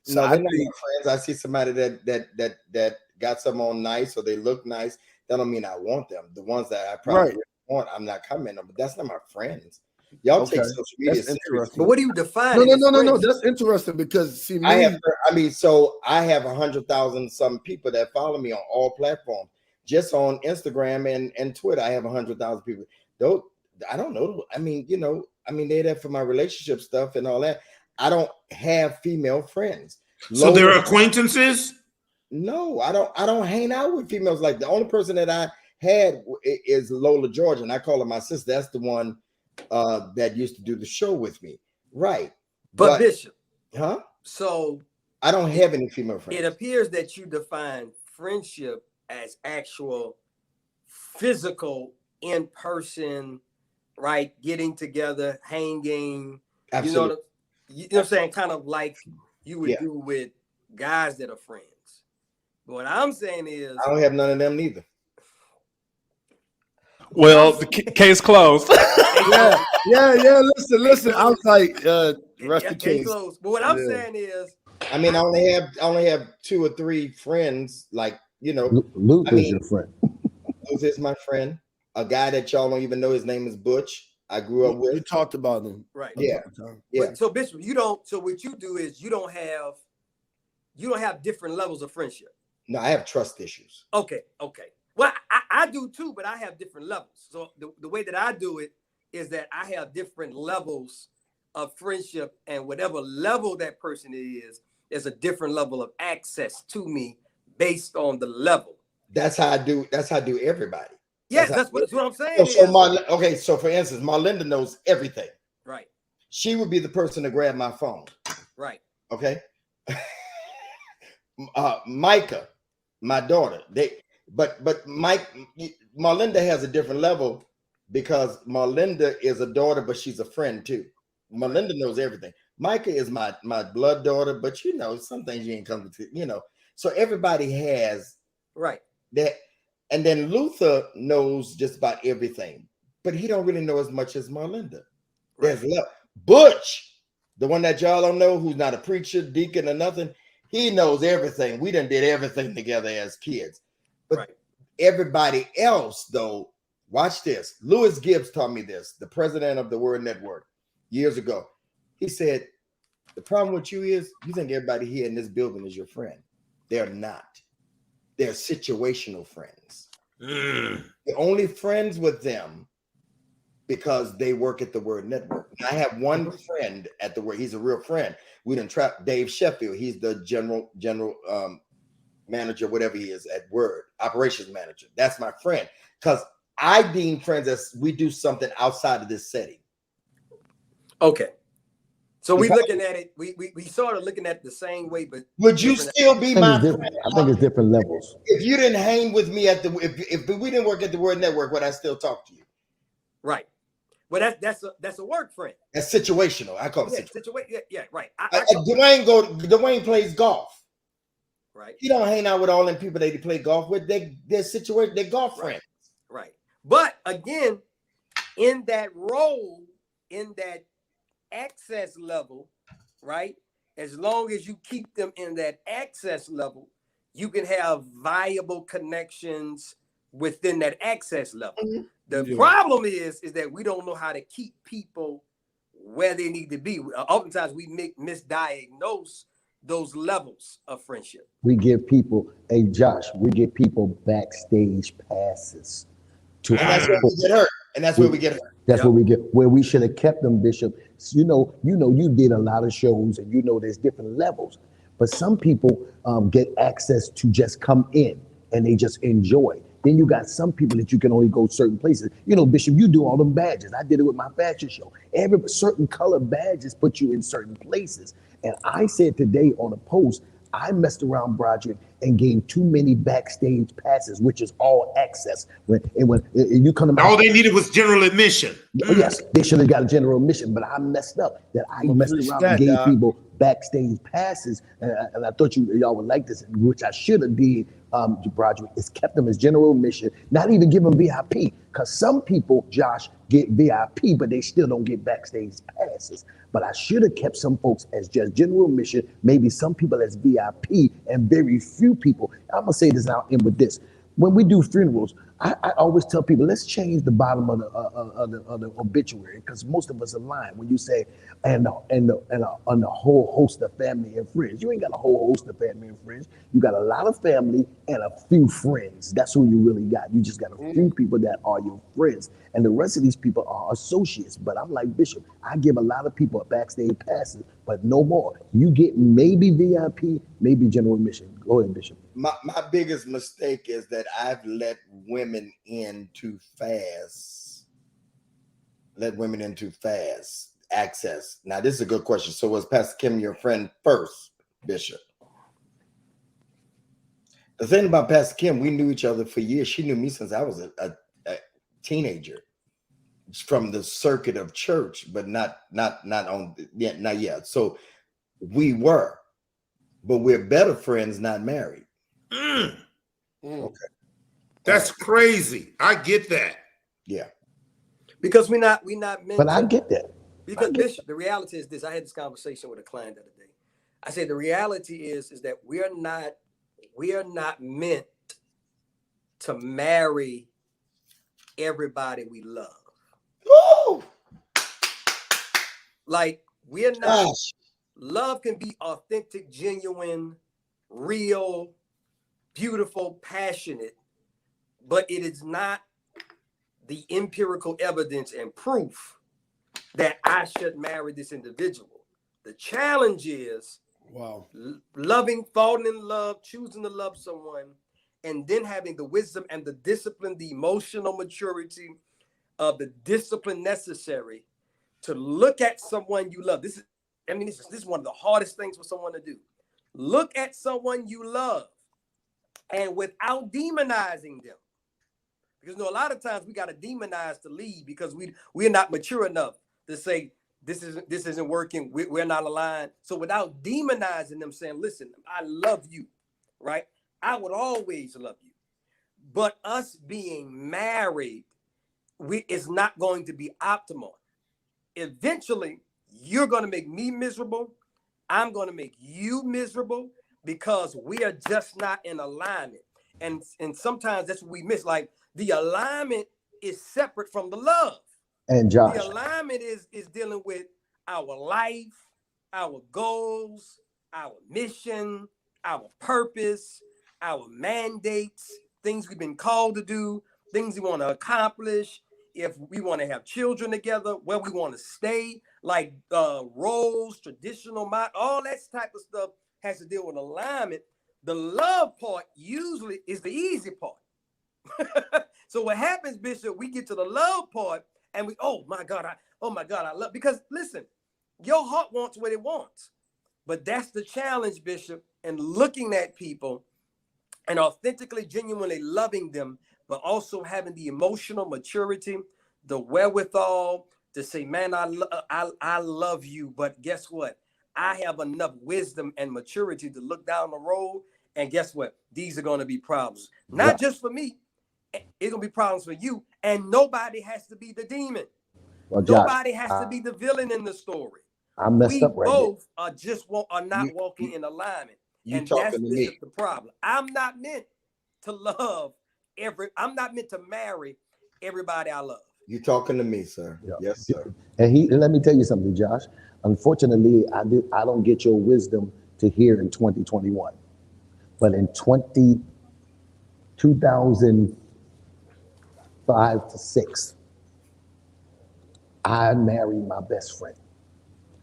So No, I they're not think my friends. I see somebody that got something on nice or they look nice. That don't mean I want them. The ones that I probably Right. really want, I'm not commenting on. But that's not my friends. Y'all Okay. take social media That's serious. interesting. But what do you define? No. That's interesting because see, I me, have 100,000 some people that follow me on all platforms. Just on Instagram and Twitter, I have 100,000 people. Though I don't know. I mean, they're there for my relationship stuff and all that. I don't have female friends. So they're acquaintances. No, I don't hang out with females. Like the only person that I had is Lola George, and I call her my sister. That's the one that used to do the show with me, right? But Bishop, huh? So I don't have any female friends. it appears that you define friendship as actual physical in person, right? Getting together, hanging. Absolutely. You know what I'm saying? Kind of like you would Yeah. do with guys that are friends. But what I'm saying is, I don't have none of them neither. Well, the case closed. yeah. Listen. I was like, rest the case case. closed. But what I'm Yeah. saying is, I mean, I only have 2 or 3 friends. Like Luke is your friend. Luke is my friend. A guy that y'all don't even know. His name is Butch. I grew up You with. talked about them. right? Yeah. Yeah. So Bishop, you don't. So what you do is you don't have different levels of friendship. No, I have trust issues. Okay. Well, I do too, but I have different levels. So the way that I do it is that I have different levels of friendship, and whatever level that person is, there's a different level of access to me based on the level. That's how I do. That's how I do everybody. Yes, that's what I'm saying. So for instance, Marlinda knows everything. Right. She would be the person to grab my phone. Right. Okay. Micah, my daughter, But Mike, Marlinda has a different level because Marlinda is a daughter, but she's a friend too. Marlinda knows everything. Micah is my blood daughter, but you know, some things you ain't come to, you know. So everybody has Right. that. And then Luther knows just about everything, but he don't really know as much as Marlinda. There's love. Butch, the one that y'all don't know, who's not a preacher, deacon, or nothing, he knows everything. We done did everything together as kids. But everybody else, though, watch this. Lewis Gibbs taught me this, the president of the Word Network, years ago. He said, the problem with you is you think everybody here in this building is your friend. They're not. They're situational friends. You're only friends with them because they work at the Word Network. And I have one friend at the Word. He's a real friend. We done trapped Dave Sheffield. He's the general manager, whatever he is at Word, operations manager. That's my friend. Because I deem friends as we do something outside of this setting. Okay. So we looking at it, we sort of looking at it the same way, but would you still be my friend? I think it's different levels. If you didn't hang with me at the, if we didn't work at the Word Network, would I still talk to you? Right. Well, that's a work friend. That's situational. I call it situational. Situation. Yeah, right. Dwayne plays golf. Right. He don't hang out with all them people that he play golf with. They're situated. They're golf friends. Right. But again, in that role, in that access level, right? As long as you keep them in that access level, you can have viable connections within that access level. Mm-hmm. The problem is that we don't know how to keep people where they need to be. Oftentimes we misdiagnose those levels of friendship. We give people, hey Josh, we give people backstage passes. And that's where we get hurt. And that's where we get hurt. That's where we get, where we should have kept them, Bishop. You know, you did a lot of shows and you know there's different levels. But some people get access to just come in and they just enjoy. Then you got some people that you can only go certain places. You know, Bishop, you do all them badges. I did it with my fashion show. Every certain color badges put you in certain places. And I said today on a post, I messed around, Broderick, and gave too many backstage passes, which is all access. When you come to all they needed was general admission. Yes, they should have got a general admission, but I messed up. That I messed around and gave people backstage passes, and I thought y'all would like this, which I should have did. Broderick, is kept them as general admission, not even give them VIP, because some people, Josh, get VIP, but they still don't get backstage passes. But I should have kept some folks as just general admission, maybe some people as VIP, and very few people. I'm gonna say this, and I'll end with this. When we do funerals, I always tell people, let's change the bottom of the obituary, because most of us are lying when you say, and a whole host of family and friends. You ain't got a whole host of family and friends. You got a lot of family and a few friends. That's who you really got. You just got a few people that are your friends, and the rest of these people are associates. But I'm like Bishop, I give a lot of people a backstage passes, but no more. You get maybe VIP, maybe general admission. Go ahead, Bishop. My biggest mistake is that I've let women in too fast. Access. Now, this is a good question. So was Pastor Kim your friend first, Bishop? The thing about Pastor Kim, we knew each other for years. She knew me since I was a teenager, from the circuit of church, but not yet. So we were, but we're better friends, not married. Okay. That's crazy. I get that. Yeah. Because we're not meant But I get that. Because Bishop, the reality is this. I had this conversation with a client the other day. I said the reality is that we are not meant to marry everybody we love. Woo! Like we're not. Love can be authentic, genuine, real, beautiful, passionate, but it is not the empirical evidence and proof that I should marry this individual. The challenge is loving, falling in love, choosing to love someone, and then having the wisdom and the discipline, the emotional maturity of the discipline necessary to look at someone you love. This is one of the hardest things for someone to do. Look at someone you love and without demonizing them. Because a lot of times we got to demonize to lead because we're not mature enough to say this isn't working. We're not aligned. So without demonizing them, saying, listen, I love you, right? I would always love you. But us being married, it's not going to be optimal. Eventually, you're going to make me miserable. I'm going to make you miserable because we are just not in alignment. And sometimes that's what we miss. Like the alignment is separate from the love. And Josh, the alignment is dealing with our life, our goals, our mission, our purpose, our mandates, things we've been called to do, things we want to accomplish. If we want to have children together, where we want to stay, like roles, traditional, all that type of stuff has to deal with alignment. The love part usually is the easy part. So what happens, Bishop, we get to the love part and oh my God, I love, because listen, your heart wants what it wants. But that's the challenge, Bishop, and looking at people and authentically, genuinely loving them, but also having the emotional maturity, the wherewithal to say, man, I love you, but guess what? I have enough wisdom and maturity to look down the road, and guess what? These are going to be problems. Not just for me. It's going to be problems for you, and nobody has to be the demon. Well, nobody has to be the villain in the story. I messed up right both are not walking in alignment. And that's the problem. I'm not meant to love I'm not meant to marry everybody I love. You talking to me, sir? Yeah. Yes, sir. And let me tell you something, Josh. Unfortunately, I don't get your wisdom to hear in 2021. But in 2005 to 6, I married my best friend.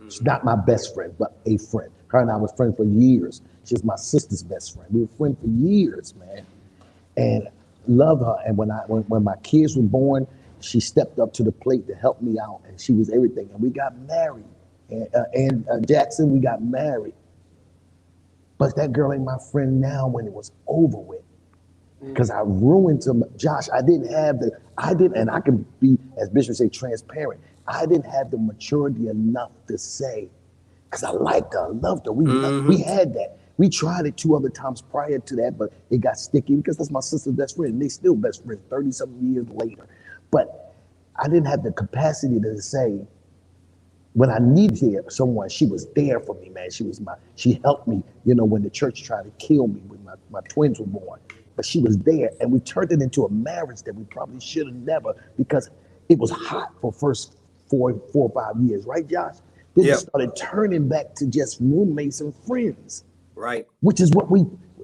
She's not my best friend, but a friend. Her and I was friends for years. She's my sister's best friend. We were friends for years, man. And love her. And when my kids were born, she stepped up to the plate to help me out, and she was everything. And we got married. And Jackson, we got married. But that girl ain't my friend now when it was over with. Because I ruined some. Josh, and I can be, as Bishop say, transparent. I didn't have the maturity enough to say, because I liked her, I loved her. We had that. We tried it 2 other times prior to that, but it got sticky because that's my sister's best friend. And they still best friends 30-something years later. But I didn't have the capacity to say, when I needed someone, she was there for me, man. She helped me, when the church tried to kill me when my twins were born. But she was there, and we turned it into a marriage that we probably should have never, because it was hot for first 4 or 5 years, right, Josh? Then we started turning back to just roommates and friends. Right. Which is what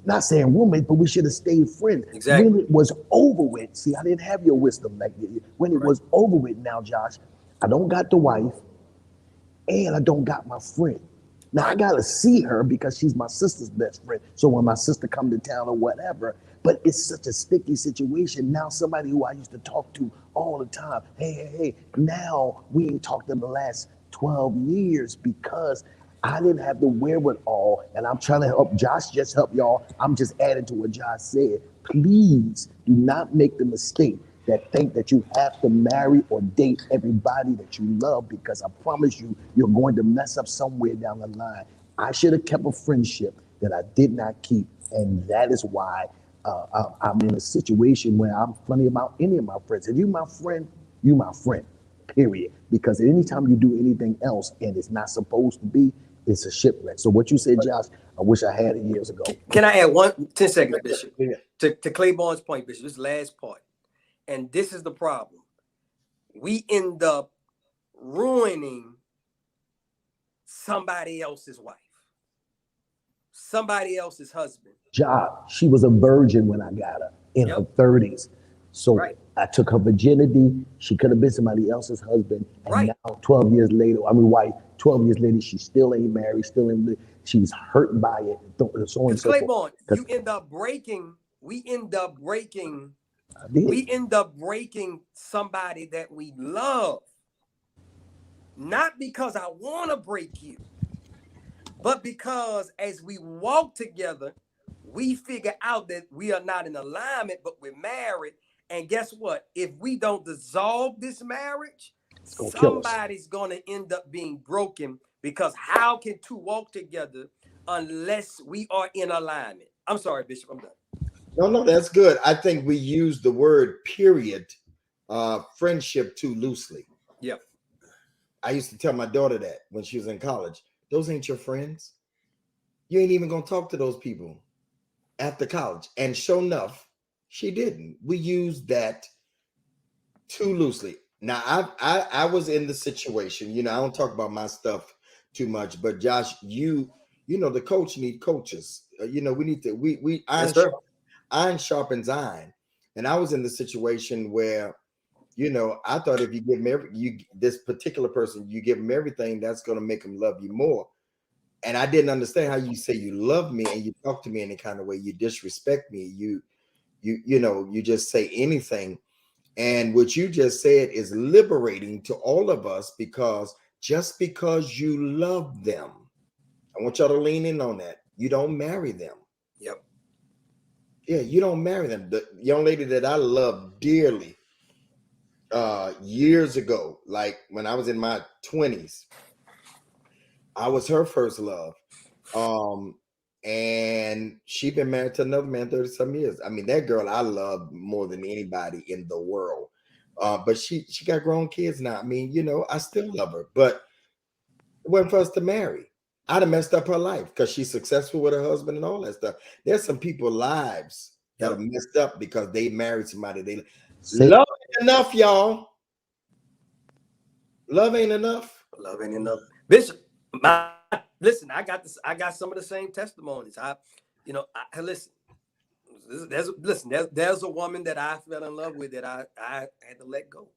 not saying roommates, but we should have stayed friends. Exactly. When it was over with, see, I didn't have your wisdom like that. When it was over with now, Josh, I don't got the wife and I don't got my friend. Now I got to see her because she's my sister's best friend. So when my sister come to town or whatever, but it's such a sticky situation. Now somebody who I used to talk to all the time, hey, now we ain't talked in the last 12 years because I didn't have the wherewithal, and I'm trying to help Josh, just help y'all. I'm just adding to what Josh said. Please do not make the mistake that think that you have to marry or date everybody that you love, because I promise you, you're going to mess up somewhere down the line. I should have kept a friendship that I did not keep, and that is why I'm in a situation where I'm funny about any of my friends. If you're my friend, you my friend, period. Because anytime you do anything else and it's not supposed to be, it's a shipwreck. So what you said, Josh, I wish I had it years ago. Can I add 10 seconds, Bishop? To Claiborne's point, Bishop, this last part. And this is the problem. We end up ruining somebody else's wife, somebody else's husband. Josh, she was a virgin when I got her in her 30s. So I took her virginity. She could have been somebody else's husband. And now 12 years later, wife, 12 years later, she still ain't married, she's hurt by it. So on and so forth. Claiborne, we end up breaking somebody that we love. Not because I want to break you, but because as we walk together, we figure out that we are not in alignment, but we're married. And guess what? If we don't dissolve this marriage, It's gonna kill us. somebody's going to end up being broken, because how can two walk together unless we are in alignment? I'm sorry, Bishop, I'm done. No, that's good. I think we use the word period, friendship too loosely. Yep. I used to tell my daughter that when she was in college. Those ain't your friends. You ain't even gonna talk to those people after college. And sure enough, she didn't. We used that too loosely. Now, I was in the situation. I don't talk about my stuff too much, but Josh, you know, the coach need coaches. We need to we iron sharpens iron. And I was in the situation where, I thought if you give this particular person, you give them everything, that's going to make them love you more. And I didn't understand how you say you love me and you talk to me in any kind of way. You disrespect me. You just say anything. And what you just said is liberating to all of us, because just because you love them, I want y'all to lean in on that. You don't marry them. Yep. Yeah, you don't marry them. The young lady that I love dearly years ago, like when I was in my 20s, I was her first love. And she'd been married to another man 30-some years. I mean, that girl I love more than anybody in the world. But she got grown kids now. I mean, I still love her, but it wasn't for us to marry. I'd have messed up her life because she's successful with her husband and all that stuff. There's some people's lives that are messed up because they married somebody they love. Ain't enough, y'all. Love ain't enough. Love ain't enough. Bishop, listen, I got some of the same testimonies. Listen. There's a woman that I fell in love with that I had to let go.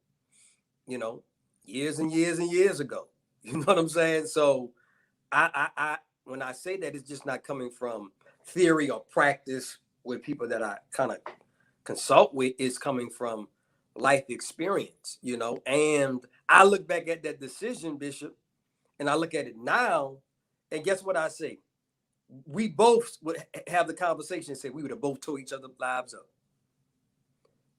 Years and years and years ago. You know what I'm saying? So I when I say that, it's just not coming from theory or practice with people that I kind of consult with. It's coming from life experience, and I look back at that decision, Bishop, and I look at it now, and guess what I say? We both would have the conversation and say we would have both tore each other's lives up.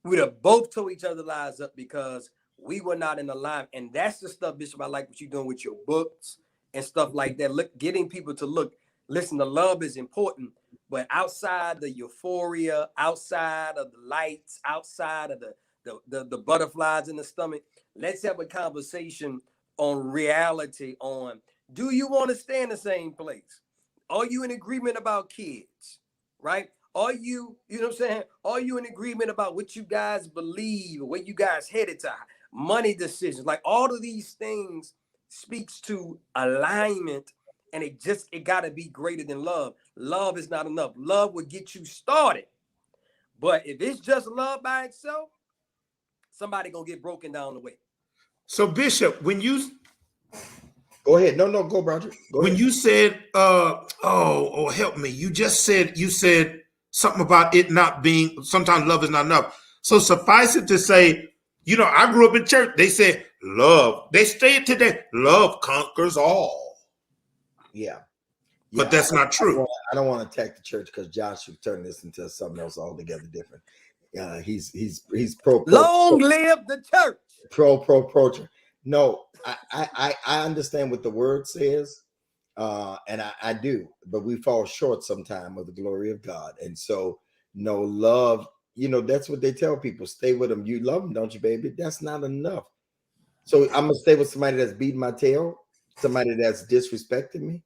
We would have both tore each other's lives up because we were not in alignment. And that's the stuff, Bishop, I like what you're doing with your books and stuff like that. Look, getting people to listen, the love is important, but outside the euphoria, outside of the lights, outside of the butterflies in the stomach, let's have a conversation on reality, on, do you want to stay in the same place? Are you in agreement about kids, right? Are you know what I'm saying? Are you in agreement about what you guys believe, where you guys headed to, money decisions? Like, all of these things speaks to alignment, and it got to be greater than love. Love is not enough. Love will get you started. But if it's just love by itself, somebody going to get broken down the way. So, Bishop, when you go ahead, go, Roger. When you said, help me, you said something about it not being, sometimes love is not enough. So suffice it to say, I grew up in church. They said love. They say it today. Love conquers all. Yeah. But that's not true. I don't want to attack the church because Josh should turn this into something else altogether different. He's pro. Long live the church. Pro. No, I understand what the word says, and I do, but we fall short sometime of the glory of God. And so, no, love, that's what they tell people. Stay with them. You love them, don't you, baby? That's not enough. So I'm gonna stay with somebody that's beating my tail, somebody that's disrespecting me.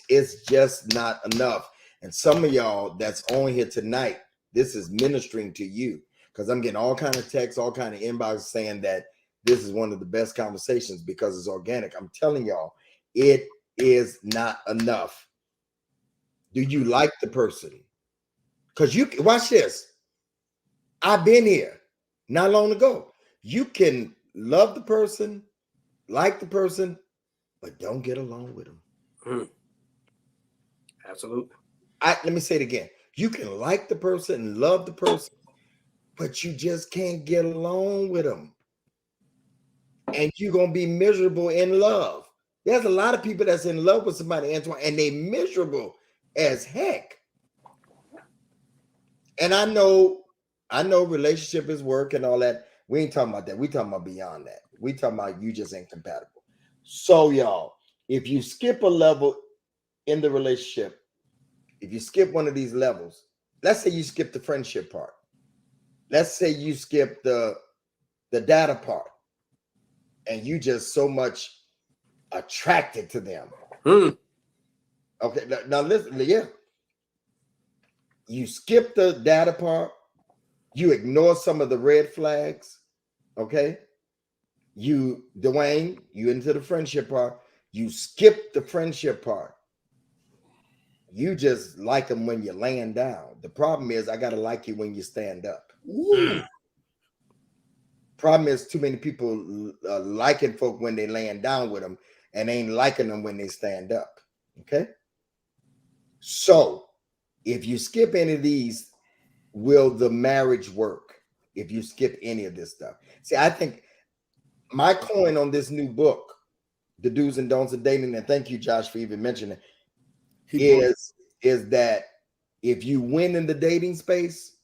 It's just not enough. And some of y'all that's on here tonight, this is ministering to you, because I'm getting all kind of texts, all kind of inboxes saying that this is one of the best conversations because it's organic. I'm telling y'all, it is not enough. Do you like the person? Because you watch this. I've been here not long ago. You can love the person, like the person, but don't get along with them. Absolutely. Let me say it again. You can like the person and love the person, but you just can't get along with them. And you're going to be miserable in love. There's a lot of people that's in love with somebody, Antoine, and they miserable as heck. And I know relationship is work and all that. We ain't talking about that. We talking about beyond that. We talking about you just ain't compatible. So y'all, if you skip a level in the relationship, if you skip one of these levels, let's say you skip the friendship part. Let's say you skip the data part, and you just so much attracted to them. Okay, now listen, yeah. You skip the data part, you ignore some of the red flags, okay? You, Dwayne, you into the friendship part, you skip the friendship part. You just like them when you're laying down. The problem is I gotta like you when you stand up. Ooh. Problem is too many people liking folk when they laying down with them and ain't liking them when they stand up, okay? So if you skip any of these, will the marriage work? If you skip any of this stuff. See, I think my coin on this new book, The Do's and Don'ts of Dating, and thank you, Josh, for even mentioning it, is that if you win in the dating space,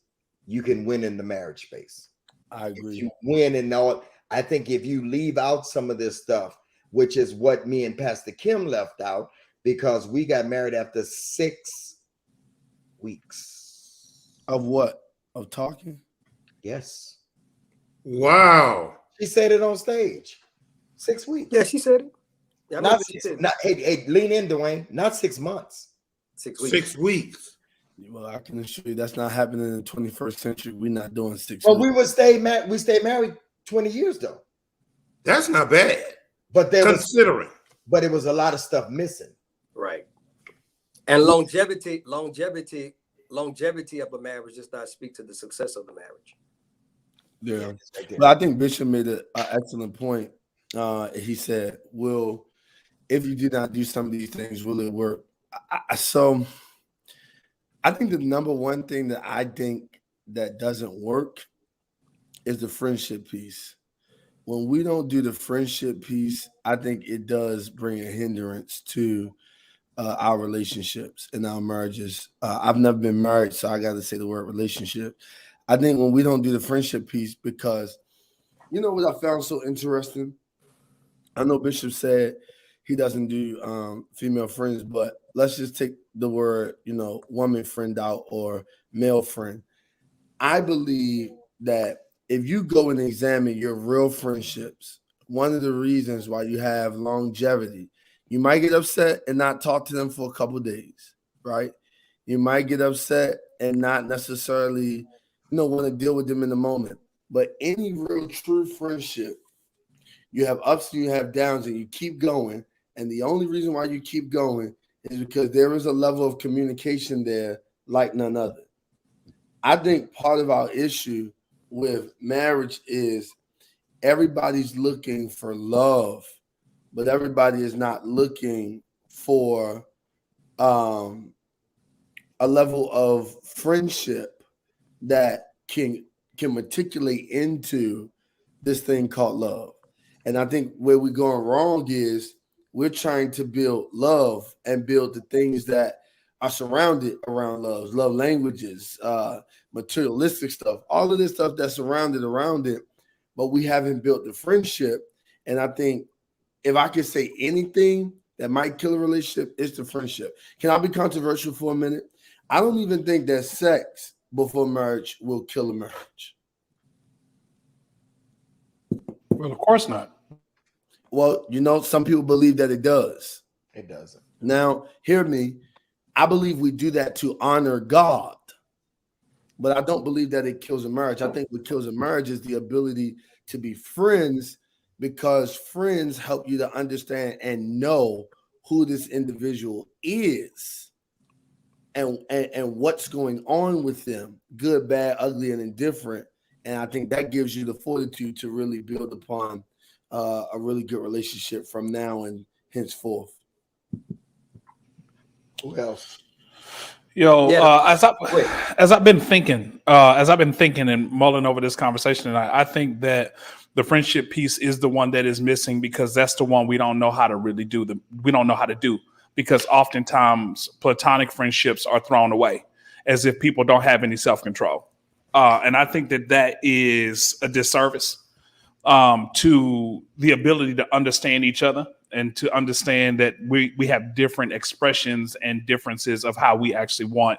you can win in the marriage space. I agree. If you win in all, I think if you leave out some of this stuff, which is what me and Pastor Kim left out, because we got married after 6 weeks. Of what? Of talking? Yes. Wow. She said it on stage. 6 weeks. Yeah, she said it. Yeah, I Not remember she 6, said it. not, hey, lean in, Dwayne. Not 6 months. 6 weeks. 6 weeks. Well, I can assure you that's not happening in the 21st century. We're not doing 6 Well, weeks. we stayed married 20 years though. That's not bad. But there was, Considering. but it was a lot of stuff missing. Right. And longevity of a marriage does not speak to the success of the marriage. Yeah. Right there. But I think Bishop made an excellent point. He said, if you do not do some of these things, will it work? So I think the number one thing that I think that doesn't work is the friendship piece. When we don't do the friendship piece, I think it does bring a hindrance to our relationships and our marriages. I've never been married, so I got to say the word relationship. I think when we don't do the friendship piece, because you know what I found so interesting? I know Bishop said he doesn't do female friends, but let's just take the word, woman friend out or male friend. I believe that if you go and examine your real friendships, one of the reasons why you have longevity, you might get upset and not talk to them for a couple of days, right? You might get upset and not necessarily, want to deal with them in the moment. But any real true friendship, you have ups and you have downs and you keep going. And the only reason why you keep going is because there is a level of communication there like none other. I think part of our issue with marriage is everybody's looking for love, but everybody is not looking for a level of friendship that can matriculate into this thing called love. And I think where we're going wrong is we're trying to build love and build the things that are surrounded around love languages, materialistic stuff, all of this stuff that's surrounded around it, but we haven't built the friendship. And I think if I could say anything that might kill a relationship, it's the friendship. Can I be controversial for a minute? I don't even think that sex before marriage will kill a marriage. Well, of course not. Well, some people believe that it does. It doesn't. Now, hear me. I believe we do that to honor God, but I don't believe that it kills a marriage. I think what kills a marriage is the ability to be friends, because friends help you to understand and know who this individual is and what's going on with them, good, bad, ugly, and indifferent. And I think that gives you the fortitude to really build upon a really good relationship from now and henceforth. Who else? Yo, Yeah. as I've been thinking and mulling over this conversation tonight, I think that the friendship piece is the one that is missing, because that's the one we don't know how to really do. We don't know how to do, because oftentimes platonic friendships are thrown away as if people don't have any self-control. And I think that is a disservice to the ability to understand each other and to understand that we have different expressions and differences of how we actually want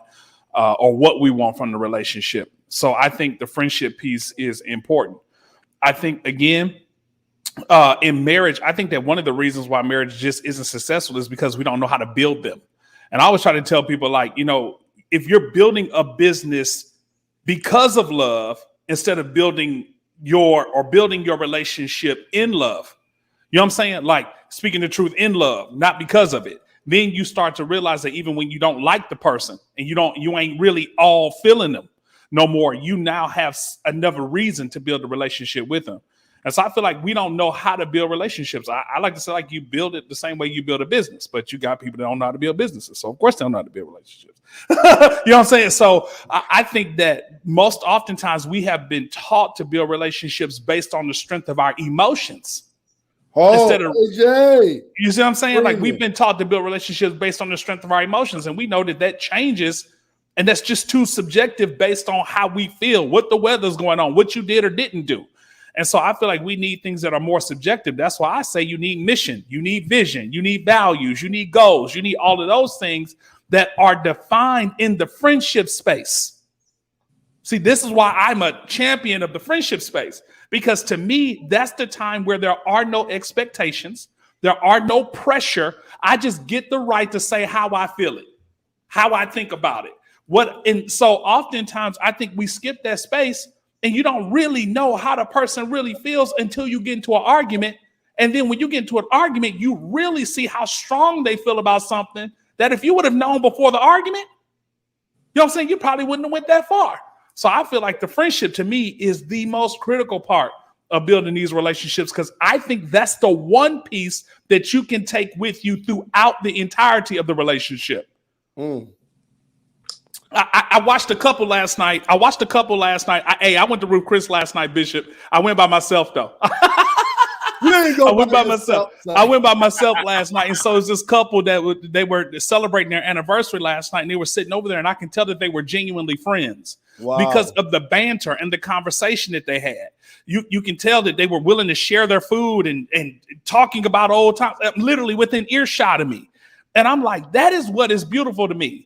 or what we want from the relationship. So I think the friendship piece is important. I think, again, in marriage, I think that one of the reasons why marriage just isn't successful is because we don't know how to build them. And I always try to tell people, like, you know, if you're building a business because of love instead of building your relationship in love, you know what I'm saying? Like, speaking the truth in love, not because of it. Then you start to realize that even when you don't like the person and you ain't really all feeling them no more, you now have another reason to build a relationship with them. And so I feel like we don't know how to build relationships. I like to say, like, you build it the same way you build a business, but you got people that don't know how to build businesses. So of course they don't know how to build relationships. You know what I'm saying? So I think that most oftentimes we have been taught to build relationships based on the strength of our emotions. Instead of, AJ. you see what I'm saying? Like, we've been taught to build relationships based on the strength of our emotions. And we know that changes. And that's just too subjective based on how we feel, what the weather's going on, what you did or didn't do. And so I feel like we need things that are more subjective. That's why I say you need mission, you need vision, you need values, you need goals, you need all of those things that are defined in the friendship space. See, this is why I'm a champion of the friendship space, because to me, that's the time where there are no expectations. There are no pressure. I just get the right to say how I feel it, how I think about it. And so oftentimes I think we skip that space, and you don't really know how the person really feels until you get into an argument. And then when you get into an argument, you really see how strong they feel about something that if you would have known before the argument, you know what I'm saying, you probably wouldn't have went that far. So I feel like the friendship to me is the most critical part of building these relationships, because I think that's the one piece that you can take with you throughout the entirety of the relationship. I watched a couple last night. I went to Ruth Chris last night, Bishop. I went by myself, though. I went by myself. I went by myself last night. And so it's this couple they were celebrating their anniversary last night, and they were sitting over there, and I can tell that they were genuinely friends because of the banter and the conversation that they had. You can tell that they were willing to share their food and talking about old times, literally within earshot of me. And I'm like, that is what is beautiful to me.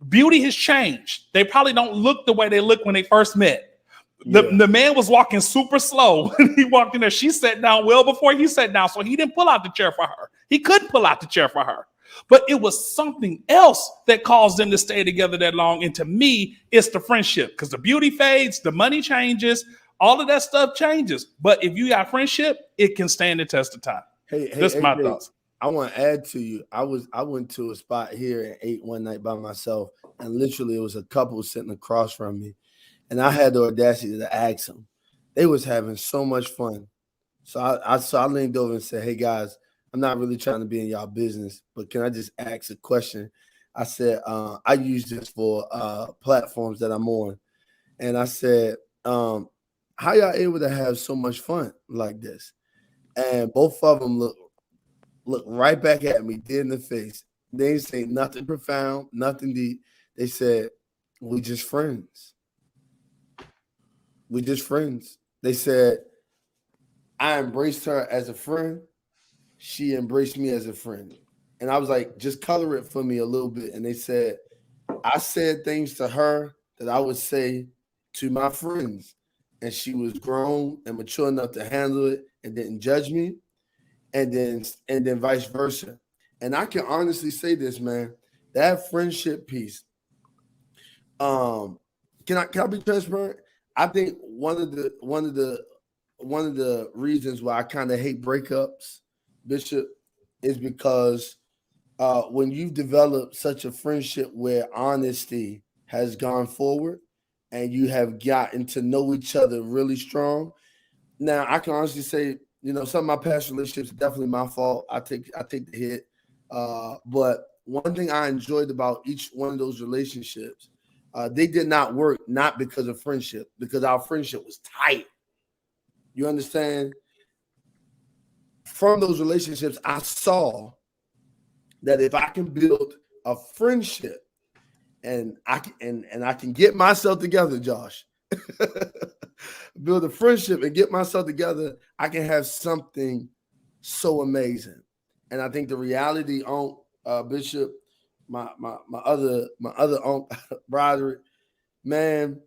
Beauty has changed. They probably don't look the way they looked when they first met. The man was walking super slow when he walked in there. She sat down well before he sat down, so he didn't pull out the chair for her. He couldn't pull out the chair for her. But it was something else that caused them to stay together that long. And to me, it's the friendship, because the beauty fades, the money changes, all of that stuff changes. But if you got friendship, it can stand the test of time. That's my thoughts. I want to add to you. I went to a spot here and ate one night by myself, and literally it was a couple sitting across from me, and I had the audacity to ask them. They was having so much fun. So I leaned over and said, "Hey guys, I'm not really trying to be in y'all business, but can I just ask a question?" I said, I use this for platforms that I'm on. And I said, how y'all able to have so much fun like this? And both of them looked right back at me, dead in the face. They didn't say nothing profound, nothing deep. They said, we just friends. We just friends. They said, I embraced her as a friend. She embraced me as a friend. And I was like, just color it for me a little bit. And they said, I said things to her that I would say to my friends. And she was grown and mature enough to handle it and didn't judge me. And then vice versa. And I can honestly say this, man, that friendship piece. Can I be transparent? I think one of the reasons why I kind of hate breakups, Bishop, is because when you've developed such a friendship where honesty has gone forward and you have gotten to know each other really strong. Now, I can honestly say, some of my past relationships are definitely my fault. I take the hit. But one thing I enjoyed about each one of those relationships, they did not work, not because of friendship, because our friendship was tight. You understand? From those relationships, I saw that if I can build a friendship and I can get myself together, Josh, build a friendship and get myself together, I can have something so amazing. And I think the reality on Bishop, my other uncle, Broderick, man,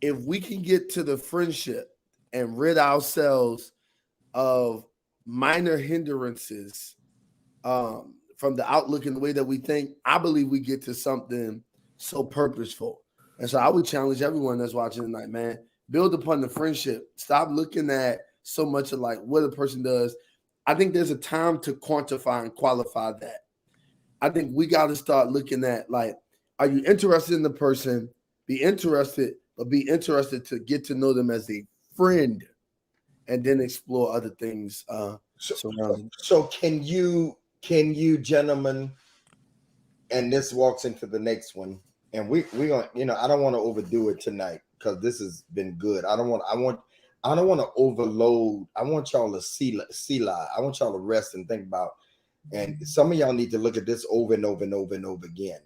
if we can get to the friendship and rid ourselves of minor hindrances from the outlook and the way that we think, I believe we get to something so purposeful. And so I would challenge everyone that's watching tonight, man, build upon the friendship. Stop looking at so much of like what a person does. I think there's a time to quantify and qualify that. I think we got to start looking at like, are you interested in the person? Be interested, but be interested to get to know them as a friend, and then explore other things surrounding. So can you gentlemen, and this walks into the next one, and we gonna, I don't want to overdo it tonight because this has been good. I don't want to overload. I want y'all to see lie. I want y'all to rest and think about. And some of y'all need to look at this over and over and over and over again,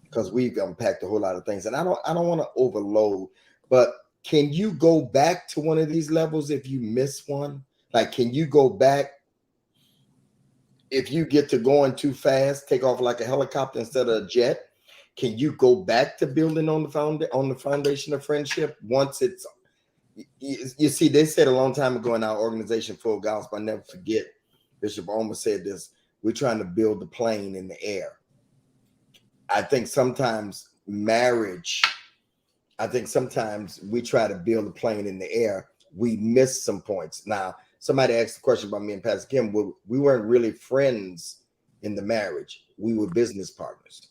because we've unpacked a whole lot of things. And I don't want to overload, but can you go back to one of these levels if you miss one? Like, can you go back if you get to going too fast, take off like a helicopter instead of a jet? Can you go back to building on the foundation of friendship once it's? You see, they said a long time ago in our organization, Full Gospel, I never forget, Bishop almost said this: we're trying to build the plane in the air. I think sometimes sometimes we try to build a plane in the air. We miss some points. Now, somebody asked a question about me and Pastor Kim. We weren't really friends in the marriage. We were business partners.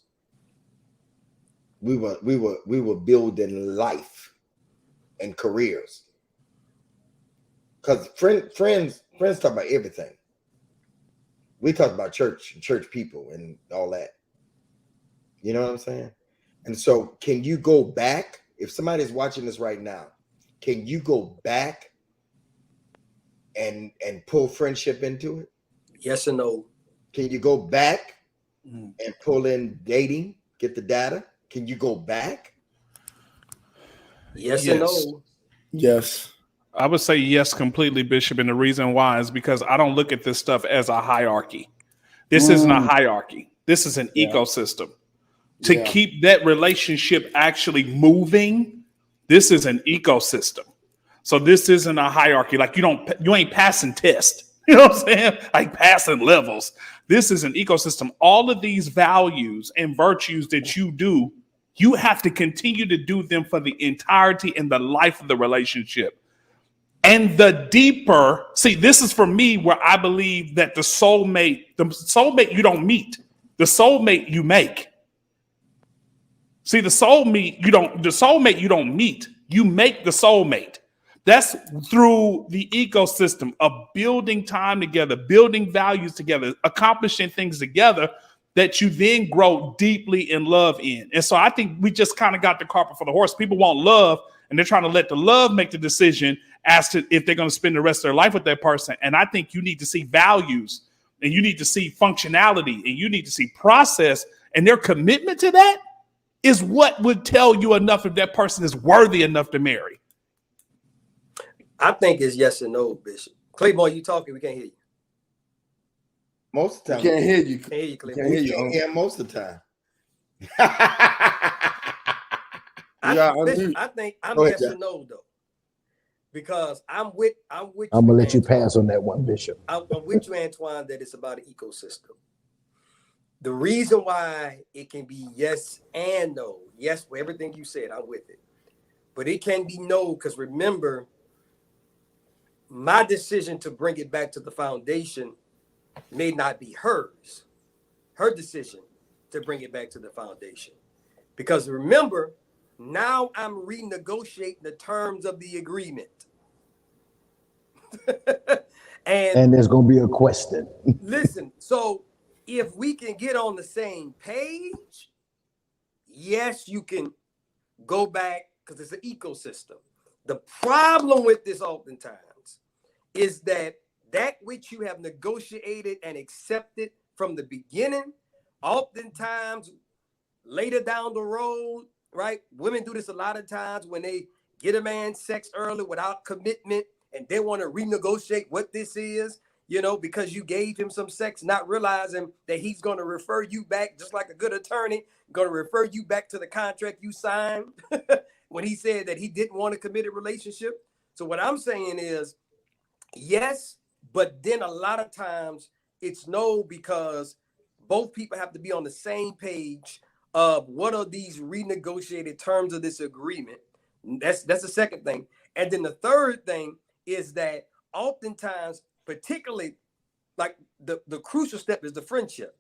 We were building life and careers. Because friends talk about everything. We talk about church people and all that. You know what I'm saying? And so can you go back? If somebody's watching this right now, can you go back and pull friendship into it? Yes or no? Can you go back and pull in dating, get the data? Can you go back? Yes or no? Yes. I would say yes completely, Bishop. And the reason why is because I don't look at this stuff as a hierarchy. This isn't a hierarchy. This is an ecosystem. To keep that relationship actually moving, this is an ecosystem. So this isn't a hierarchy. Like you ain't passing tests. You know what I'm saying? Like passing levels. This is an ecosystem. All of these values and virtues that you do, you have to continue to do them for the entirety and the life of the relationship. And the deeper, see, this is for me where I believe that the soulmate you don't meet, the soulmate you make. See, the soulmate you don't meet, you make the soulmate. That's through the ecosystem of building time together, building values together, accomplishing things together that you then grow deeply in love in. And so I think we just kind of got the cart before the horse. People want love, and they're trying to let the love make the decision as to if they're going to spend the rest of their life with that person. And I think you need to see values, and you need to see functionality, and you need to see process, and their commitment to that is what would tell you enough if that person is worthy enough to marry. I think it's yes or no, Bishop. Claiborne, you talking? We can't hear you. Most of the time. We can't hear you. Can't hear you, Claiborne. We can't hear most of the time. I think I'm yes or no though, because I'm with you. I'm gonna let you pass on that one, Bishop. I'm with you, Antoine, that it's about an ecosystem. The reason why it can be yes and no, yes for everything you said, I'm with it, but it can be no because remember, my decision to bring it back to the foundation may not be hers. Her decision to bring it back to the foundation, because remember, now I'm renegotiating the terms of the agreement. and there's going to be a question. Listen, so if we can get on the same page, yes, you can go back because it's an ecosystem. The problem with this oftentimes is that which you have negotiated and accepted from the beginning Oftentimes, later down the road, right? Women do this a lot of times when they get a man sex early without commitment and they want to renegotiate what this is, because you gave him some sex, not realizing that he's going to refer you back, just like a good attorney, going to refer you back to the contract you signed when he said that he didn't want a committed relationship. So what I'm saying is, yes, but then a lot of times it's no, because both people have to be on the same page of what are these renegotiated terms of this agreement. That's the second thing. And then the third thing is that oftentimes, particularly like the crucial step is the friendship.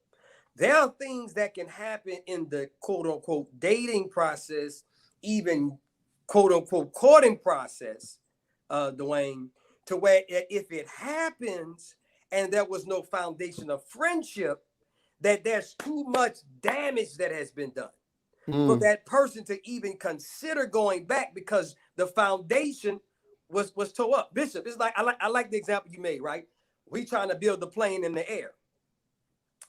There are things that can happen in the quote unquote dating process, even quote unquote courting process, Dwayne, to where if it happens and there was no foundation of friendship, that there's too much damage that has been done for that person to even consider going back, because the foundation was tore up. Bishop, it's like I like the example you made, right? We trying to build the plane in the air.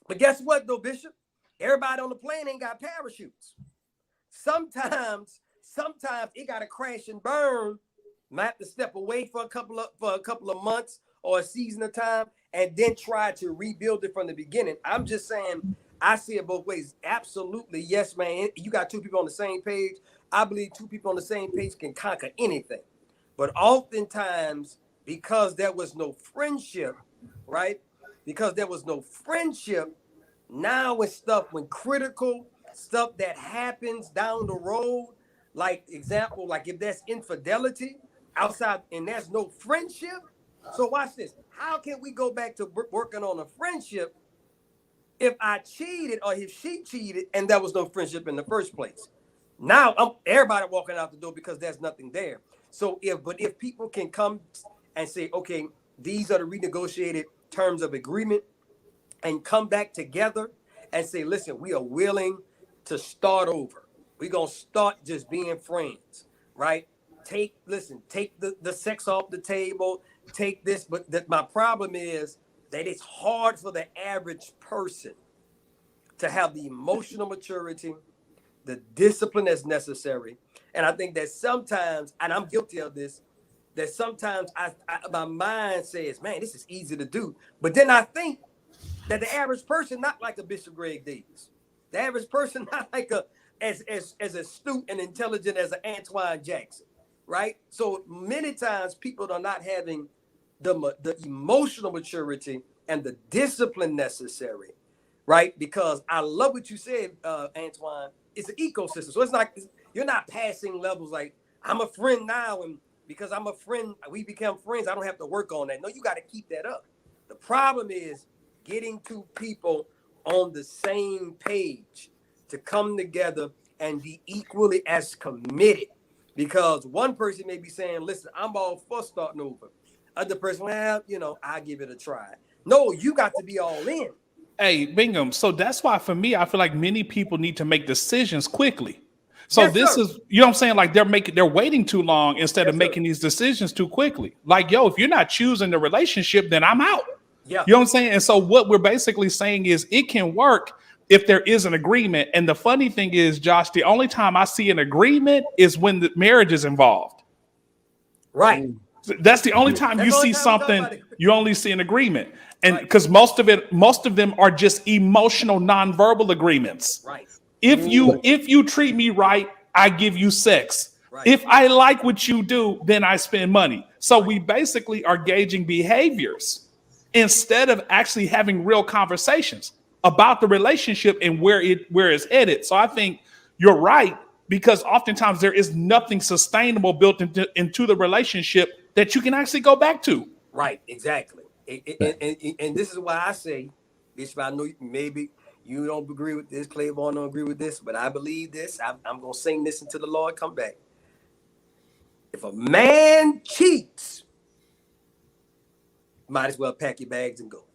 But guess what though, Bishop? Everybody on the plane ain't got parachutes. Sometimes it gotta crash and burn. Might have to step away for a couple of months or a season of time, and then try to rebuild it from the beginning. I'm just saying, I see it both ways. Absolutely, yes, man. You got two people on the same page. I believe two people on the same page can conquer anything. But oftentimes, because there was no friendship, right? Because there was no friendship, now when critical stuff that happens down the road, like example, like if there's infidelity outside and there's no friendship. So watch this. How can we go back to working on a friendship if I cheated or if she cheated and there was no friendship in the first place? Now everybody walking out the door because there's nothing there. So if people can come and say, okay, these are the renegotiated terms of agreement, and come back together and say, listen, we are willing to start over. We're going to start just being friends, right? Take the sex off the table, take this. But my problem is that it's hard for the average person to have the emotional maturity, the discipline that's necessary. And I think that sometimes, and I'm guilty of this, that sometimes my mind says, man, this is easy to do. But then I think that the average person, not like a Bishop Greg Davis, the average person, not like as astute and intelligent as an Antoine Jackson, right? So many times people are not having the emotional maturity and the discipline necessary, right? Because I love what you said, Antoine. It's an ecosystem. So it's not, you're not passing levels like, I'm a friend now, and because I'm a friend, we become friends, I don't have to work on that. No, you got to keep that up. The problem is getting two people on the same page to come together and be equally as committed. Because one person may be saying, listen, I'm all for starting over. Other person, well, I'll give it a try. No, you got to be all in. Hey, Bingham. So that's why for me, I feel like many people need to make decisions quickly. So Yes, this sir. is, you know what I'm saying? Like they're waiting too long instead of making these decisions too quickly. Like, yo, if you're not choosing the relationship, then I'm out. Yeah. You know what I'm saying? And so what we're basically saying is it can work if there is an agreement. And the funny thing is, Josh, the only time I see an agreement is when the marriage is involved. Right. That's the only time you see something, you only see an agreement. And because most of them are just emotional, nonverbal agreements. Right. If you treat me right, I give you sex. Right. If I like what you do, then I spend money. So we basically are gauging behaviors instead of actually having real conversations about the relationship and where it's headed. So I think you're right, because oftentimes there is nothing sustainable built into the relationship that you can actually go back to. Right, exactly. And this is why I say, Bishop, I know maybe you don't agree with this, Claiborne don't agree with this, but I believe this. I'm going to sing this until the Lord come back. If a man cheats, might as well pack your bags and go.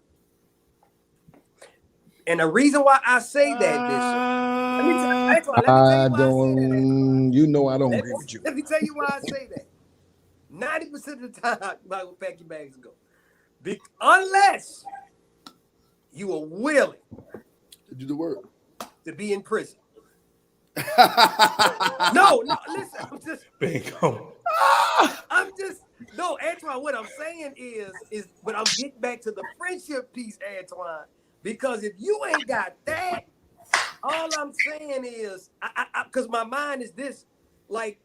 And the reason why I say that, Bishop, let me tell you why I don't agree with you. Let me tell you why I say that. 90% of the time, you might as well pack your bags and go. Unless you are willing to To do the work. To be in prison. No, listen, no, Antoine, what I'm saying is, but I'm getting back to the friendship piece, Antoine, because if you ain't got that, all I'm saying is, because my mind is this, like,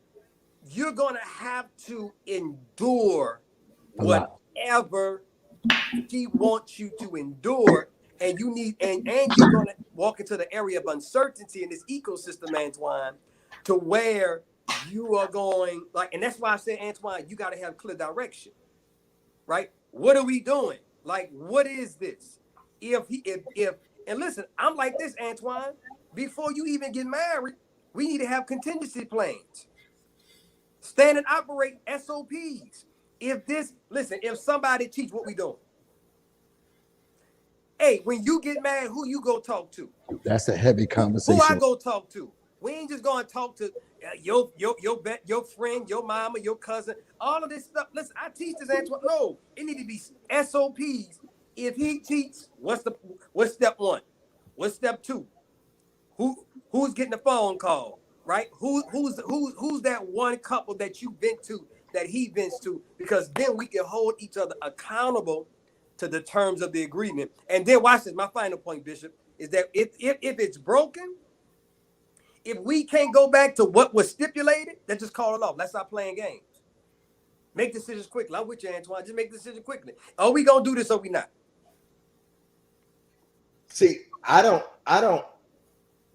you're going to have to endure whatever she wants you to endure, and you need, and you're going to walk into the area of uncertainty in this ecosystem, Antoine, to where you are going, like, and that's why I said, Antoine, you got to have clear direction, right? What are we doing? Like, what is this? If and listen, I'm like this, Antoine, before you even get married, we need to have contingency plans, stand and operate SOPs. If somebody cheats, what we doing? Hey, when you get married, who you go talk to? That's a heavy conversation. Who I go talk to? We ain't just going to talk to your friend, your mama, your cousin, all of this stuff. Listen, I teach this, Antoine. No, it need to be SOPs. If he cheats, what's step one? What's step two? Who's getting the phone call, right? Who's that one couple that you vent to, that he vents to? Because then we can hold each other accountable to the terms of the agreement. And then watch this. My final point, Bishop, is that if it's broken, if we can't go back to what was stipulated, then just call it off. Let's stop playing games. Make decisions quickly. I'm with you, Antoine. Just make decisions quickly. Are we gonna do this or we not? See, I don't.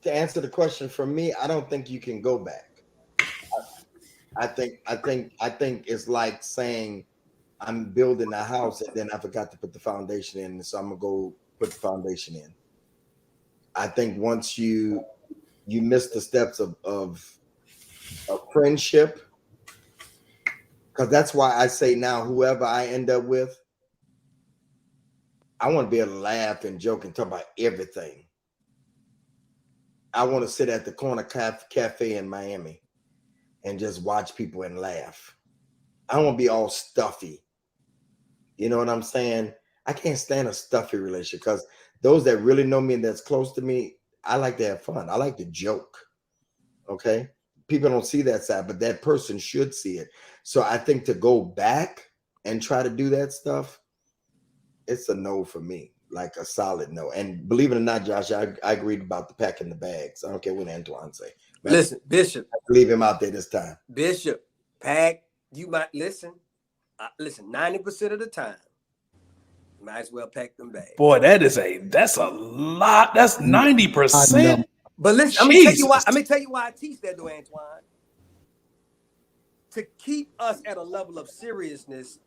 To answer the question for me, I don't think you can go back. I think it's like saying I'm building a house and then I forgot to put the foundation in, so I'm gonna go put the foundation in. I think once you miss the steps of friendship, because that's why I say now, whoever I end up with, I want to be able to laugh and joke and talk about everything. I want to sit at the corner cafe in Miami and just watch people and laugh. I don't want to be all stuffy. You know what I'm saying? I can't stand a stuffy relationship, because those that really know me and that's close to me, I like to have fun. I like to joke. Okay? People don't see that side, but that person should see it. So I think to go back and try to do that stuff, it's a no for me, like a solid no. And believe it or not, Josh, I agreed about the packing the bags. I don't care what Antoine say. Man, listen, Bishop. Leave him out there this time. Bishop, pack, you might listen. Listen, 90% of the time, you might as well pack them bags. Boy, that's a lot. That's 90%. But listen, let me tell you why I teach that, though, Antoine. To keep us at a level of seriousness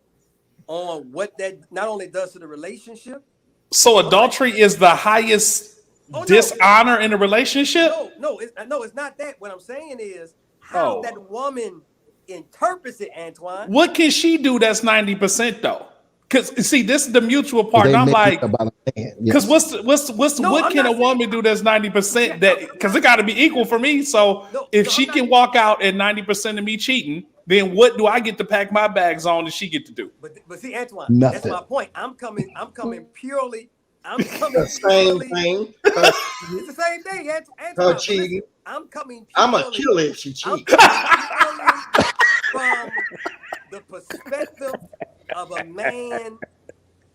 on what that not only does to the relationship. So adultery is the highest dishonor in a relationship? No, it's not that. What I'm saying is how that woman interprets it, Antoine. What can she do that's 90% though? Because see, this is the mutual part. And I'm like, because what can a woman do that's 90%? That because it got to be equal for me. So if she can walk out at 90% of me cheating, then what do I get to pack my bags on and she get to do? But see, Antoine, nothing. That's my point. I'm coming purely. The same thing. It's the same thing, Antoine. Her cheating. I'm coming. I'm a killer if she cheats. From the perspective of a man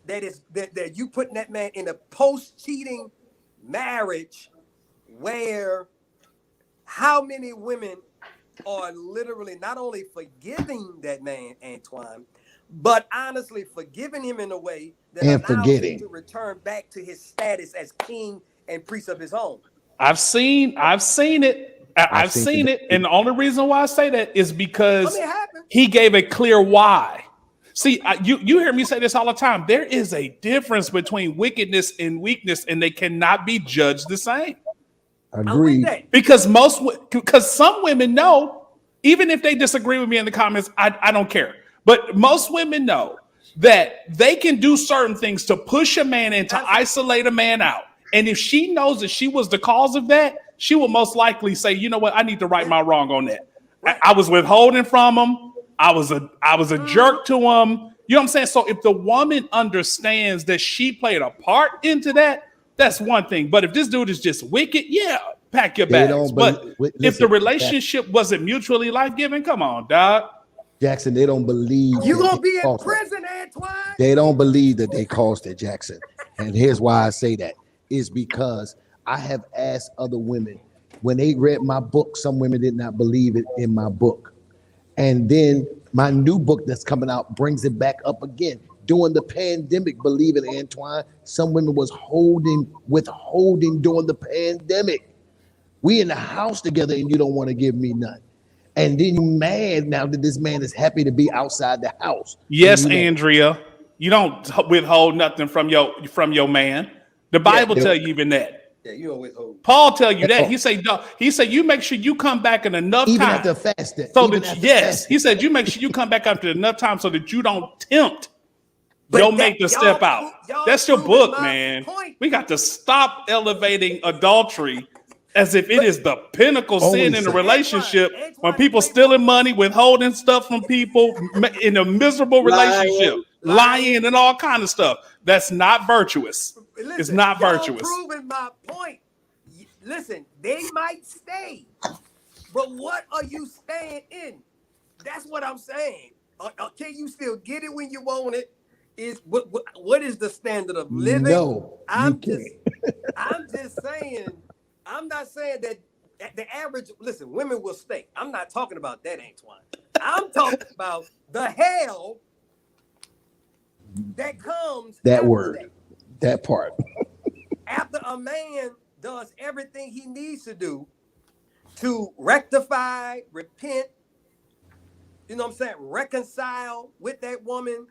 that you putting that man in a post-cheating marriage, where how many women are literally not only forgiving that man, Antoine, but honestly forgiving him in a way that allows him to return back to his status as king and priest of his home. I've seen it. I've seen it. And the only reason why I say that is because he gave a clear why. See, you hear me say this all the time. There is a difference between wickedness and weakness, and they cannot be judged the same. Agreed. Because some women know, even if they disagree with me in the comments, I don't care. But most women know that they can do certain things to push a man and to isolate a man out. And if she knows that she was the cause of that, she will most likely say, you know what, I need to right my wrong on that. I was withholding from him. I was a jerk to him. You know what I'm saying? So if the woman understands that she played a part into that, that's one thing. But if this dude is just wicked, yeah, pack your They bags. don't But believe- if the listen, relationship wasn't mutually life-giving, come on, dog. Jackson, they don't believe You that gonna they be in caused that. prison, Antoine? They don't believe that they caused it, Jackson. And here's why I say that is because I have asked other women when they read my book, some women did not believe it in my book. And then my new book that's coming out brings it back up again. During the pandemic, believe it, Antoine, some women was withholding during the pandemic. We in the house together and you don't want to give me none. And then you mad now that this man is happy to be outside the house. Yes, And you like, Andrea, you don't withhold nothing from your man. The Bible tell you even that. Yeah, you don't withhold. Paul tell you that. He said you make sure you come back in enough even time. after fasting. So even that after yes, fasting. he said you make sure you come back after enough time so that you don't tempt But your that- mate to y'all step out. y'all That's your proving book, my man. point. We got to stop elevating adultery as if it is the pinnacle Only sin in a sin. relationship. Antoine, When people Antoine, stealing money, withholding stuff from people in a miserable relationship, lying and all kind of stuff. That's not virtuous. Listen, It's not y'all virtuous. proving my point. Listen, they might stay, but what are you staying in? That's what I'm saying. Can you still get it when you want it? Is what is the standard of living? No, I'm you just saying. I'm not saying that the average. Listen, women will stay. I'm not talking about that, Antoine. I'm talking about the hell that comes. that after word, that part. after a man does everything he needs to do to rectify, repent, you know what I'm saying, reconcile with that woman,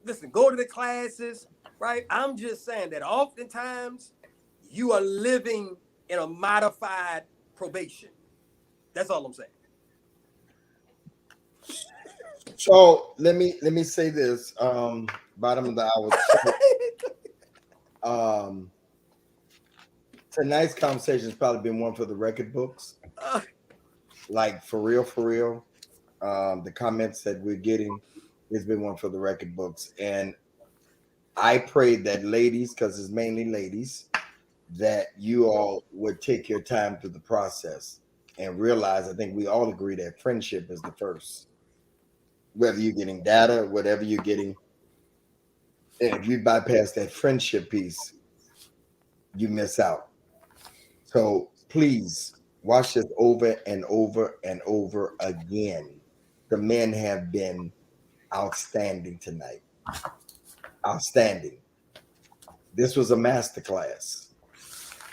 listen, go to the classes, right? I'm just saying that oftentimes you are living in a modified probation. That's all I'm saying. So let me say this. Bottom of the hour. Tonight's conversation has probably been one for the record books. Like for real. The comments that we're getting has been one for the record books. And I pray that ladies, because it's mainly ladies, that you all would take your time through the process and realize, I think we all agree that friendship is the first. Whether you're getting data, whatever you're getting, and if you bypass that friendship piece, you miss out. So please watch this over and over and over again. The men have been outstanding tonight. Outstanding. This was a masterclass.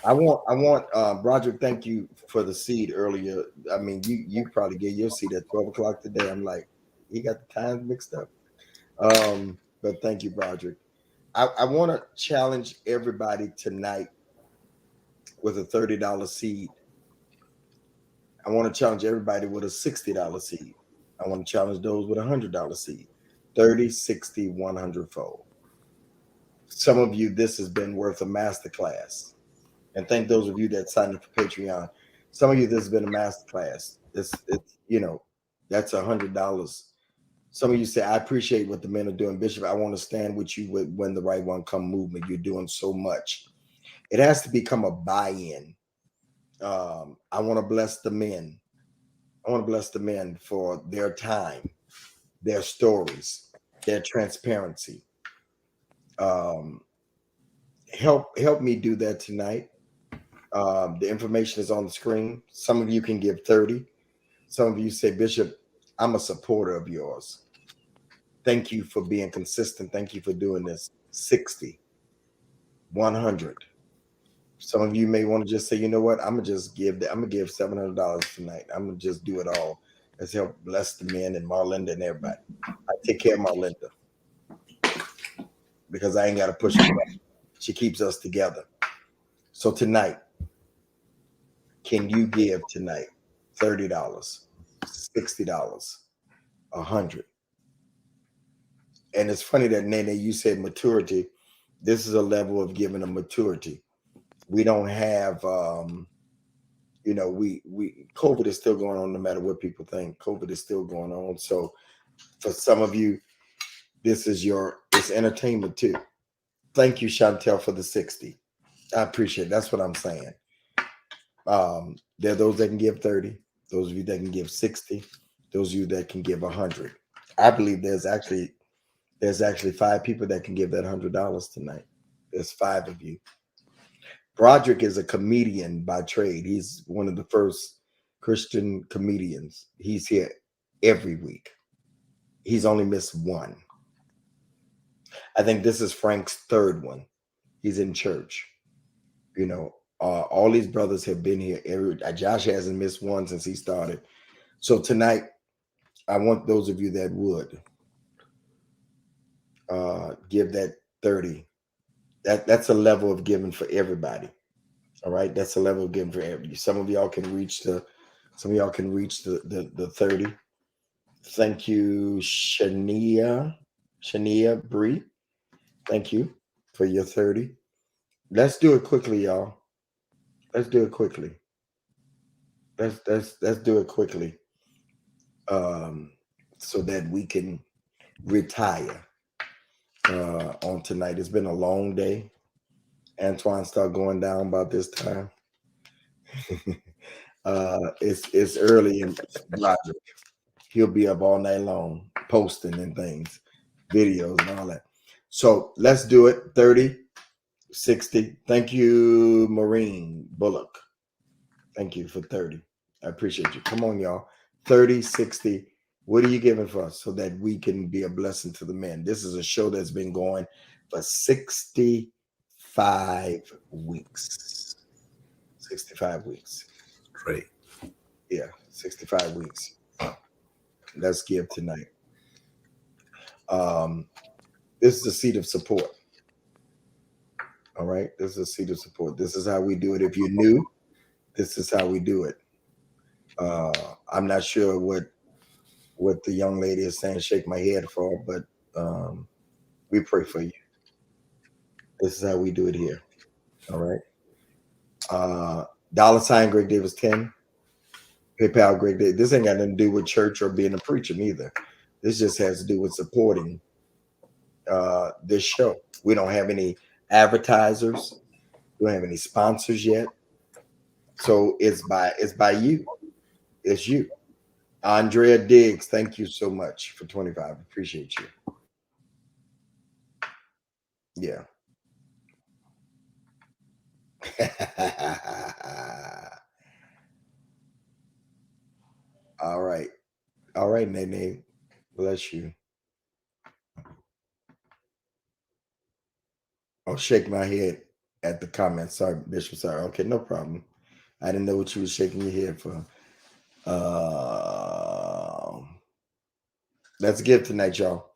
I want Broderick, thank you for the seed earlier. I mean, you probably gave your seed at 12 o'clock today. I'm like, he got the times mixed up. But thank you, Broderick. I want to challenge everybody tonight with a $30 seed. I want to challenge everybody with a $60 seed. I want to challenge those with a $100 seed. 30, 60, 100 fold. Some of you, this has been worth a masterclass. And thank those of you that signed up for Patreon. Some of you, this has been a masterclass. It's that's $100. Some of you say, I appreciate what the men are doing. Bishop, I want to stand with you when the right one come movement. You're doing so much. It has to become a buy-in. I want to bless the men. I want to bless the men for their time, their stories, their transparency. Help me do that tonight. The information is on the screen. Some of you can give 30. Some of you say, Bishop, I'm a supporter of yours. Thank you for being consistent. Thank you for doing this. 60, 100. Some of you may want to just say, you know what? I'm gonna give $700 tonight. I'm gonna just do it all. Let's help bless the men and Marlinda and everybody. I take care of Marlinda because I ain't got to push her. She keeps us together. So tonight, can you give tonight $30, $60, $100? And it's funny that Nene, you said maturity. This is a level of giving a maturity. We don't have, COVID is still going on no matter what people think. COVID is still going on. So for some of you, it's entertainment too. Thank you, Chantel, for the 60. I appreciate it. That's what I'm saying. There are those that can give 30, those of you that can give 60, those of you that can give 100. I believe there's actually 5 people that can give that $100 tonight. There's 5 of you. Broderick is a comedian by trade. He's one of the first Christian comedians. He's here every week. He's only missed one. I think this is Frank's 3rd one. He's in church. You know, all these brothers have been here. Josh hasn't missed one since he started. So tonight, I want those of you that would give that 30. That's a level of giving for everybody. All right, that's a level of giving for everybody. Some of y'all can reach the 30. Thank you, Shania Bree. Thank you for your 30. Let's do it quickly, y'all. Let's do it quickly. Let's do it quickly. So that we can retire on tonight. It's been a long day. Antoine start going down about this time. It's early in Roger. He'll be up all night long posting and things, videos and all that. So let's do it. 30, 60. Thank you, Maureen Bullock. Thank you for 30. I appreciate you. Come on, y'all. 30, 60. What are you giving for us so that we can be a blessing to the men? This is a show that's been going for 65 weeks. 65 weeks. Great. Yeah, 65 weeks. Let's give tonight. This is a seat of support. All right. This is a seat of support. This is how we do it. If you're new, this is how we do it. I'm not sure what the young lady is saying, shake my head for, but we pray for you. This is how we do it here. All right. $ Greg Davis 10. PayPal Greg Davis. This ain't got nothing to do with church or being a preacher neither. This just has to do with supporting this show. We don't have any advertisers. We don't have any sponsors yet. So it's by you. It's you. Andrea Diggs, thank you so much for 25. Appreciate you. Yeah. All right. All right, Nene. Bless you. I'll shake my head at the comments. Sorry, Bishop. Sorry. Okay, no problem. I didn't know what you were shaking your head for. Let's give tonight, y'all.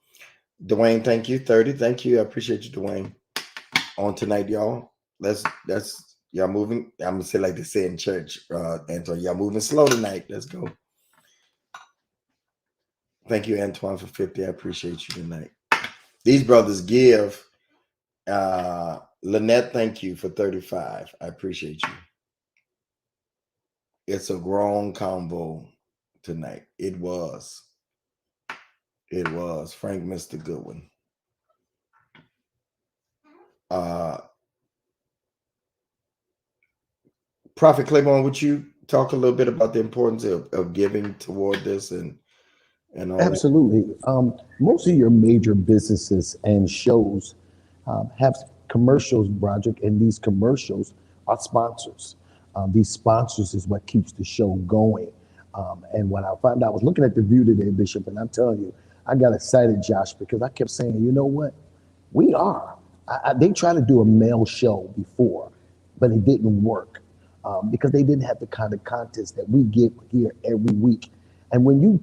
Dwayne, thank you. 30. Thank you. I appreciate you, Dwayne. On tonight, y'all. That's y'all moving. I'm gonna say like they say in church, Antoine. Y'all moving slow tonight. Let's go. Thank you, Antoine, for 50. I appreciate you tonight. These brothers give. Lynette, thank you for 35. I appreciate you. It's a grown convo tonight. It was. Frank missed a good one. Prophet Claiborne, would you talk a little bit about the importance of giving toward this and all Absolutely. Most of your major businesses and shows have commercials, Broderick, and these commercials are sponsors. These sponsors is what keeps the show going. And when I found out, I was looking at the View today, Bishop, and I'm telling you, I got excited, Josh, because I kept saying, you know what? We are. They tried to do a male show before, but it didn't work because they didn't have the kind of content that we get here every week. And when you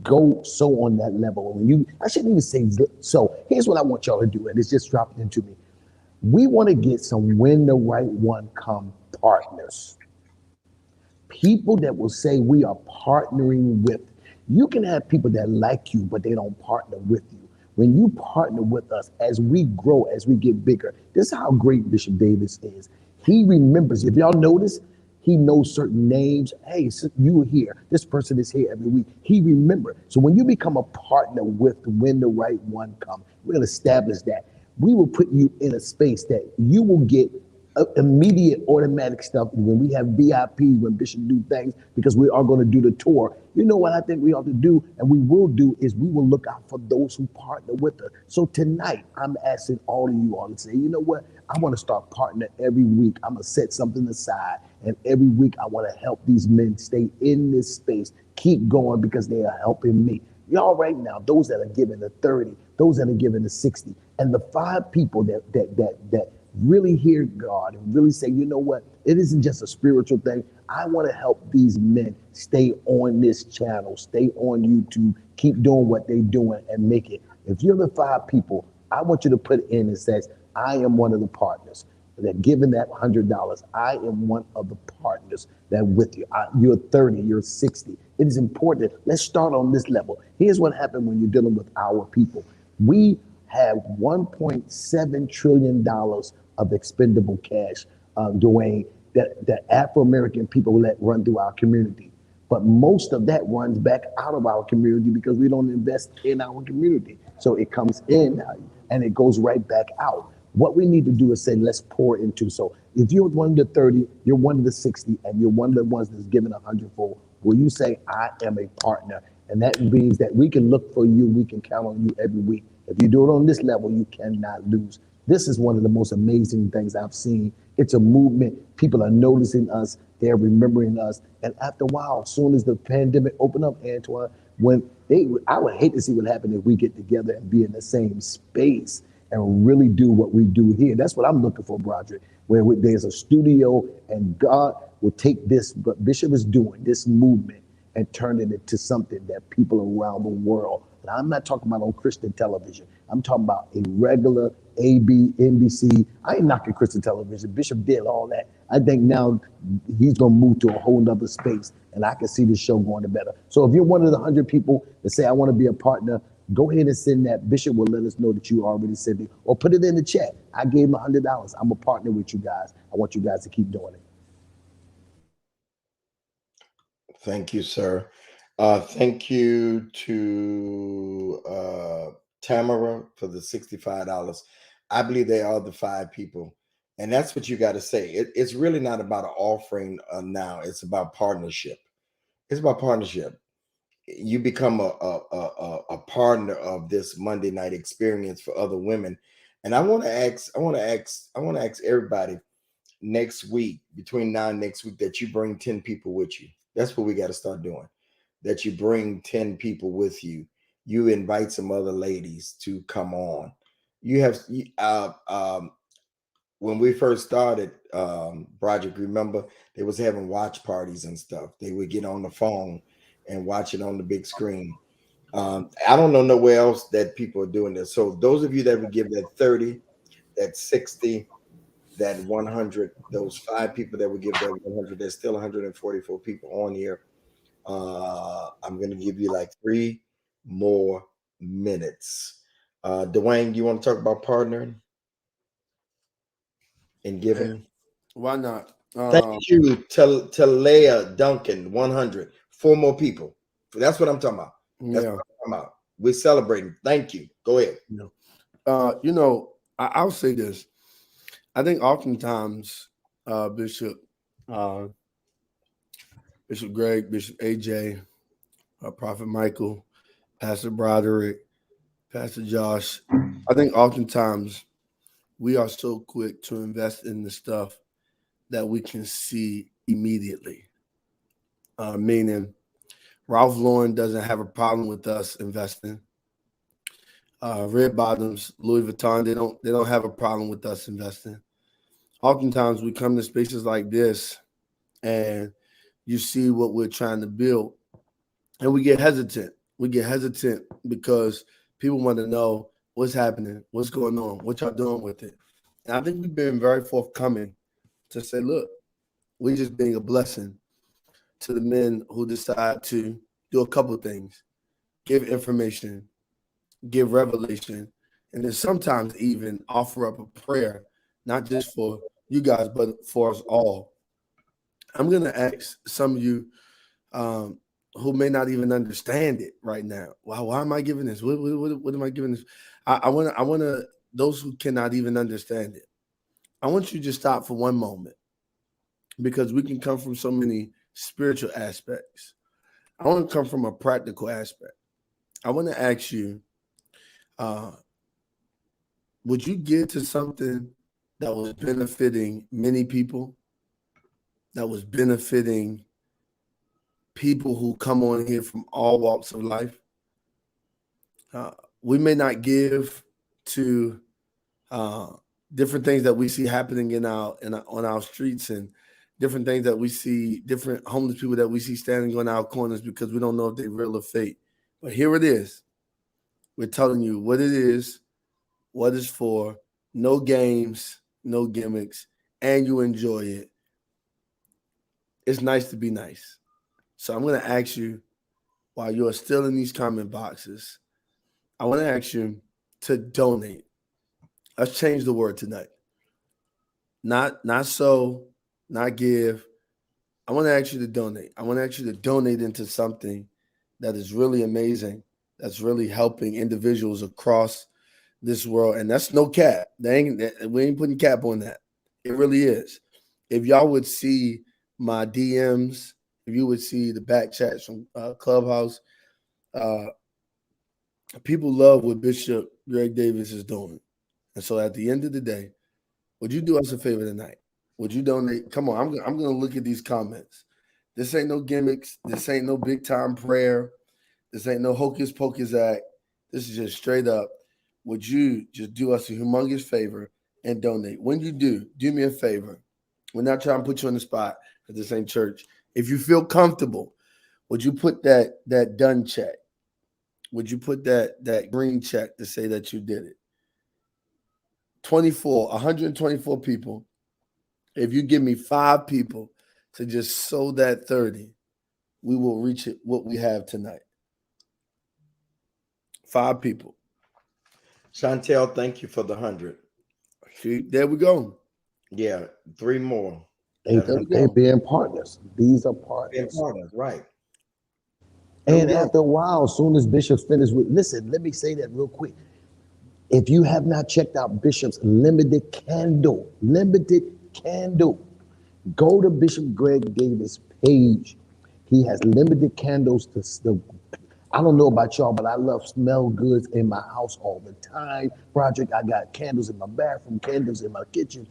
go so on that level, I shouldn't even say so. Here's what I want y'all to do, and it's just dropped into me. We want to get some When the Right One Come partners. People that will say we are partnering with. You can have people that like you, but they don't partner with you. When you partner with us, as we grow, as we get bigger, this is how great Bishop Davis is. He remembers. If y'all notice, he knows certain names. Hey, so you were here. This person is here every week. He remembers. So when you become a partner with When the Right One Come, we're going to establish that. We will put you in a space that you will get immediate automatic stuff when we have VIPs, when Bishop do things, because we are going to do the tour. You know what I think we ought to do, and we will do, is we will look out for those who partner with us. So tonight, I'm asking all of you all to say, you know what? I want to start partnering every week. I'm going to set something aside, and every week I want to help these men stay in this space, keep going, because they are helping me. Y'all right now, those that are giving the 30, those that are giving the 60, and the 5 people that really hear God and really say, you know what, it isn't just a spiritual thing. I want to help these men stay on this channel, stay on YouTube, keep doing what they're doing and make it. If you're the 5 people, I want you to put in and says, I am one of the partners that giving that $100. I am one of the partners that with you. You're 30, you're 60. It is important. Let's start on this level. Here's what happened when you're dealing with our people. We have $1.7 trillion of expendable cash, Dwayne, that Afro-American people let run through our community. But most of that runs back out of our community because we don't invest in our community. So it comes in and it goes right back out. What we need to do is say, let's pour into. So if you're one of the 30, you're one of the 60, and you're one of the ones that's given 100-fold, will you say, I am a partner? And that means that we can look for you, we can count on you every week. If you do it on this level, you cannot lose. This is one of the most amazing things I've seen. It's a movement. People are noticing us. They're remembering us. And after a while, as soon as the pandemic opened up, Antoine, I would hate to see what happened if we get together and be in the same space and really do what we do here. That's what I'm looking for, Broderick, where there's a studio and God will take this, what Bishop is doing, this movement, and turn it into something that people around the world, and I'm not talking about on Christian television, I'm talking about a regular AB, NBC. I ain't knocking Christian television. Bishop did all that. I think now he's going to move to a whole nother space, and I can see the show going to better. So if you're one of the 100 people that say, I want to be a partner, go ahead and send that. Bishop will let us know that you already sent it, or put it in the chat. I gave him $100. I'm a partner with you guys. I want you guys to keep doing it. Thank you, sir. Thank you to Tamara for the $65. I believe they are the 5 people. And that's what you got to say. It's really not about an offering now. It's about partnership. It's about partnership. You become a partner of this Monday night experience for other women. And I want to ask everybody next week, between now and next week, that you bring 10 people with you. That's what we got to start doing. That you bring 10 people with you. You invite some other ladies to come on. You have when we first started, Broderick, remember they was having watch parties and stuff. They would get on the phone and watch it on the big screen. I don't know nowhere else that people are doing this. So those of you that would give that 30, that 60, that 100, those 5 people that would give that 100, there's still 144 people on here. I'm going to give you like 3 more minutes. Dwayne, you want to talk about partnering and giving? Why not? Thank you, Talea Duncan, 100. 4 more people. That's what I'm talking about. That's what I'm talking about. We're celebrating. Thank you. Go ahead. I'll say this. I think oftentimes, Bishop Greg, Bishop AJ, Prophet Michael, Pastor Broderick, Pastor Josh, I think oftentimes we are so quick to invest in the stuff that we can see immediately. Meaning, Ralph Lauren doesn't have a problem with us investing. Red Bottoms, Louis Vuitton, they don't have a problem with us investing. Oftentimes we come to spaces like this and you see what we're trying to build and we get hesitant. We get hesitant because people want to know what's happening, what's going on, what y'all doing with it. And I think we've been very forthcoming to say, look, we're just being a blessing to the men who decide to do a couple of things, give information, give revelation, and then sometimes even offer up a prayer, not just for you guys, but for us all. I'm going to ask some of you who may not even understand it right now. Wow, why am I giving this? What am I giving this? I want to those who cannot even understand it. I want you to just stop for one moment because we can come from so many spiritual aspects. I want to come from a practical aspect. I want to ask you, would you give to something that was benefiting many people, that was benefiting people who come on here from all walks of life? We may not give to different things that we see happening on our streets and different things that we see, different homeless people that we see standing on our corners because we don't know if they're real or fake. But here it is. We're telling you what it is, what it's for, no games, no gimmicks, and you enjoy it. It's nice to be nice. So I'm going to ask you, while you are still in these comment boxes, I want to ask you to donate. Let's change the word tonight. Not sow, not give. I want to ask you to donate. I want to ask you to donate into something that is really amazing, that's really helping individuals across this world. And that's no cap. We ain't putting cap on that. It really is. If y'all would see my DMs, if you would see the back chats from Clubhouse, people love what Bishop Greg Davis is doing. And so at the end of the day, would you do us a favor tonight? Would you donate? Come on, I'm going to look at these comments. This ain't no gimmicks. This ain't no big time prayer. This ain't no hocus pocus act. This is just straight up. Would you just do us a humongous favor and donate? When you do me a favor. We're not trying to put you on the spot at this ain't church. If you feel comfortable, would you put that done check? Would you put that green check to say that you did it? 124 people. If you give me 5 people to just sow that 30, we will reach it what we have tonight. 5 people. Chantel, thank you for the 100. See, there we go. Yeah, 3 more. They being partners. These are partners. Being partners, right. And after a while, as soon as Bishop's finished with, listen, let me say that real quick. If you have not checked out Bishop's limited candle, go to Bishop Greg Davis' page. He has limited candles I don't know about y'all, but I love smell goods in my house all the time. Project, I got candles in my bathroom, candles in my kitchen,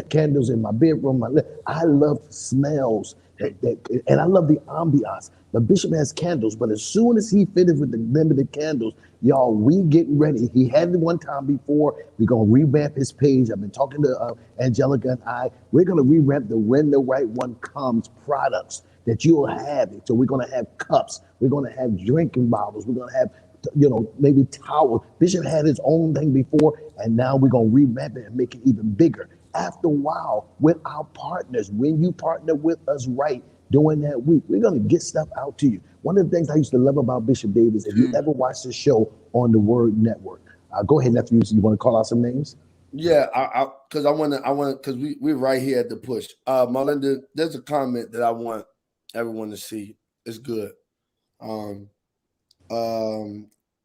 candles in my bedroom. I love smells and I love the ambiance. The Bishop has candles, but as soon as he finished with the limited candles, y'all, we getting ready. He had it one time before. We're going to revamp his page. I've been talking to Angelica and we're going to revamp the When the Right One Comes products that you'll have it. So we're going to have cups. We're going to have drinking bottles. We're going to have, maybe towels. Bishop had his own thing before, and now we're going to revamp it and make it even bigger. After a while, with our partners, when you partner with us right during that week, we're going to get stuff out to you. One of the things I used to love about Bishop Davis, if you ever watched the show on the Word Network, go ahead, nephew. You want to call out some names? Yeah, because I want because we're right here at the push. Melinda, there's a comment that I want everyone to see. It's good.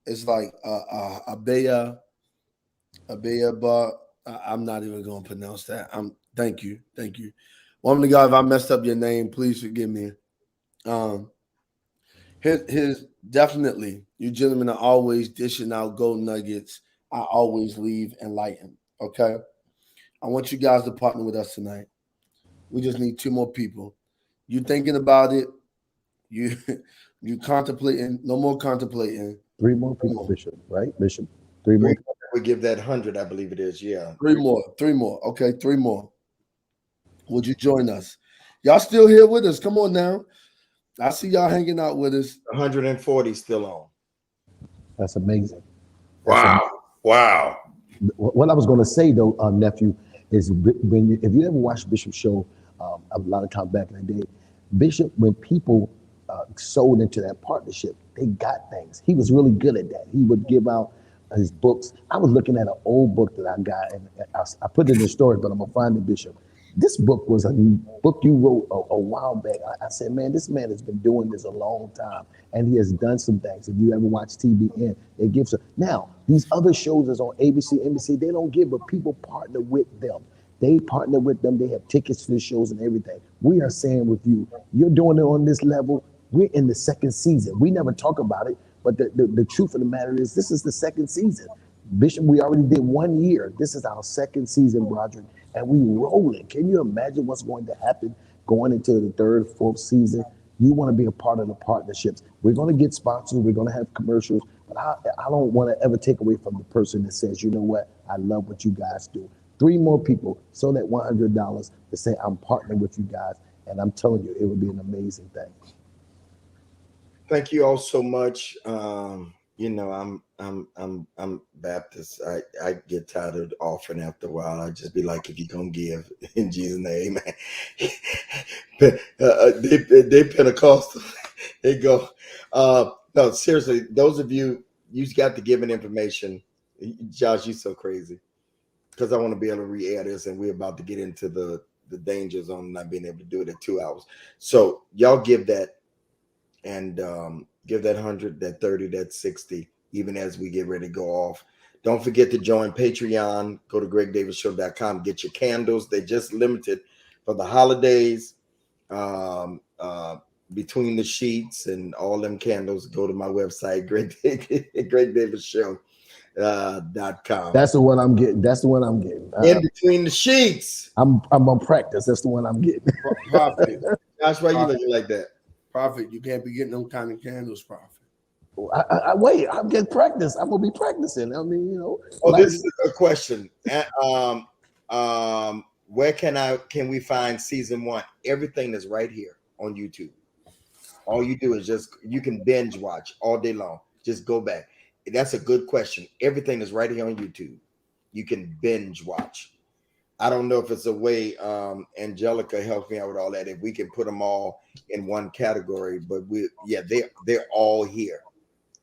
It's like Abaya, but I'm not even going to pronounce that. Thank you. Woman of God, if I messed up your name, please forgive me. Here's definitely, you gentlemen are always dishing out gold nuggets. I always leave enlightened. Okay, I want you guys to partner with us tonight. We just need 2 more people. You thinking about it? You contemplating? No more contemplating. 3 more people, Bishop. Right, Bishop? 3 more. We give that 100, I believe it is. Yeah. 3 more. Okay, 3 more. Would you join us? Y'all still here with us? Come on now. I see y'all hanging out with us. 140 still on. That's amazing. Wow. What I was going to say though, nephew, is if you ever watched Bishop's show, a lot of times back in the day, Bishop, when people sold into that partnership, they got things. He was really good at that. He would give out his books. I was looking at an old book that I got, and I put it in the storage, but I'm gonna find it, Bishop. This book was a book you wrote a while back. I said, man, this man has been doing this a long time, and he has done some things. If you ever watch TBN, they give some. Now, these other shows that's on ABC, NBC, they don't give, but people partner with them. They partner with them. They have tickets to the shows and everything. We are saying with you, you're doing it on this level. We're in the second season. We never talk about it, but the truth of the matter is this is the second season. Bishop, we already did 1 year. This is our second season, Broderick, and we rolling. Can you imagine what's going to happen going into the third, fourth season? You want to be a part of the partnerships. We're going to get sponsors. We're going to have commercials. But I don't want to ever take away from the person that says, you know what, I love what you guys do. 3 more people, so that $100 to say, I'm partnering with you guys. And I'm telling you, it would be an amazing thing. Thank you all so much. You know, I'm Baptist. I get tired of offering after a while. I just be like, if you gonna give in Jesus' name, they Pentecostal. They go. No, seriously, those of you got the giving information. Josh, you so crazy because I want to be able to re-air this, and we're about to get into the danger zone, not being able to do it at 2 hours. So y'all give that. And give that 100, that 30, that 60, even as we get ready to go off. Don't forget to join Patreon. Go to GregDavisShow.com. Get your candles. They're just limited for the holidays. Between the sheets and all them candles, go to my website, GregDavisShow.com. That's the one I'm getting. That's the one I'm getting. In between the sheets. I'm on practice. That's the one I'm getting. Prophet, Josh, why you looking like that? Prophet, you can't be getting them kind of candles, Prophet. I wait. I'm getting practice. I'm gonna be practicing. I mean, you know. Oh, like, this is a question. Where can we find season 1? Everything is right here on YouTube. All you do is you can binge watch all day long. Just go back. That's a good question. Everything is right here on YouTube. You can binge watch. I don't know if it's a way Angelica helps me out with all that. If we can put them all in one category, but they're all here.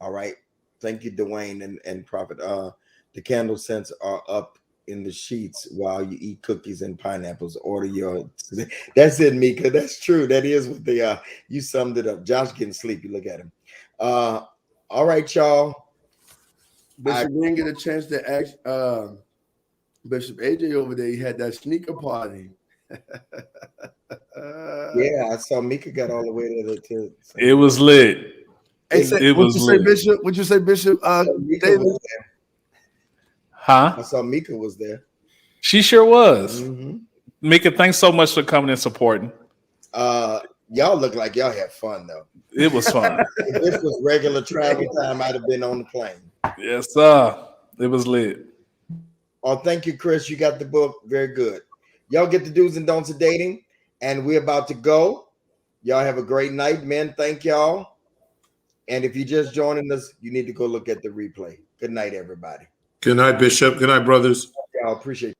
All right. Thank you, Dwayne and Prophet. The candle scents are up in the sheets while you eat cookies and pineapples. Order your. That's it, Mika. That's true. That is what they are. You summed it up. Josh getting sleepy. Look at him. All right, y'all. Bishop didn't get a chance to ask Bishop AJ over there. He had that sneaker party. Yeah, I saw Mika got all the way to It was lit. Hey, It what was you say, lit. Bishop? What you say, Bishop? Mika David? was there. Huh? I saw Mika was there. She sure was. Mm-hmm. Mika, thanks so much for coming and supporting. Y'all look like y'all had fun though. It was fun. If this was regular travel time, I'd have been on the plane. Yes, sir. It was lit. Oh, thank you, Chris. You got the book. Very good. Y'all get the do's and don'ts of dating, and we're about to go. Y'all have a great night, men. Thank y'all. And if you're just joining us, you need to go look at the replay. Good night, everybody. Good night, Bishop. Good night, brothers. Y'all appreciate it.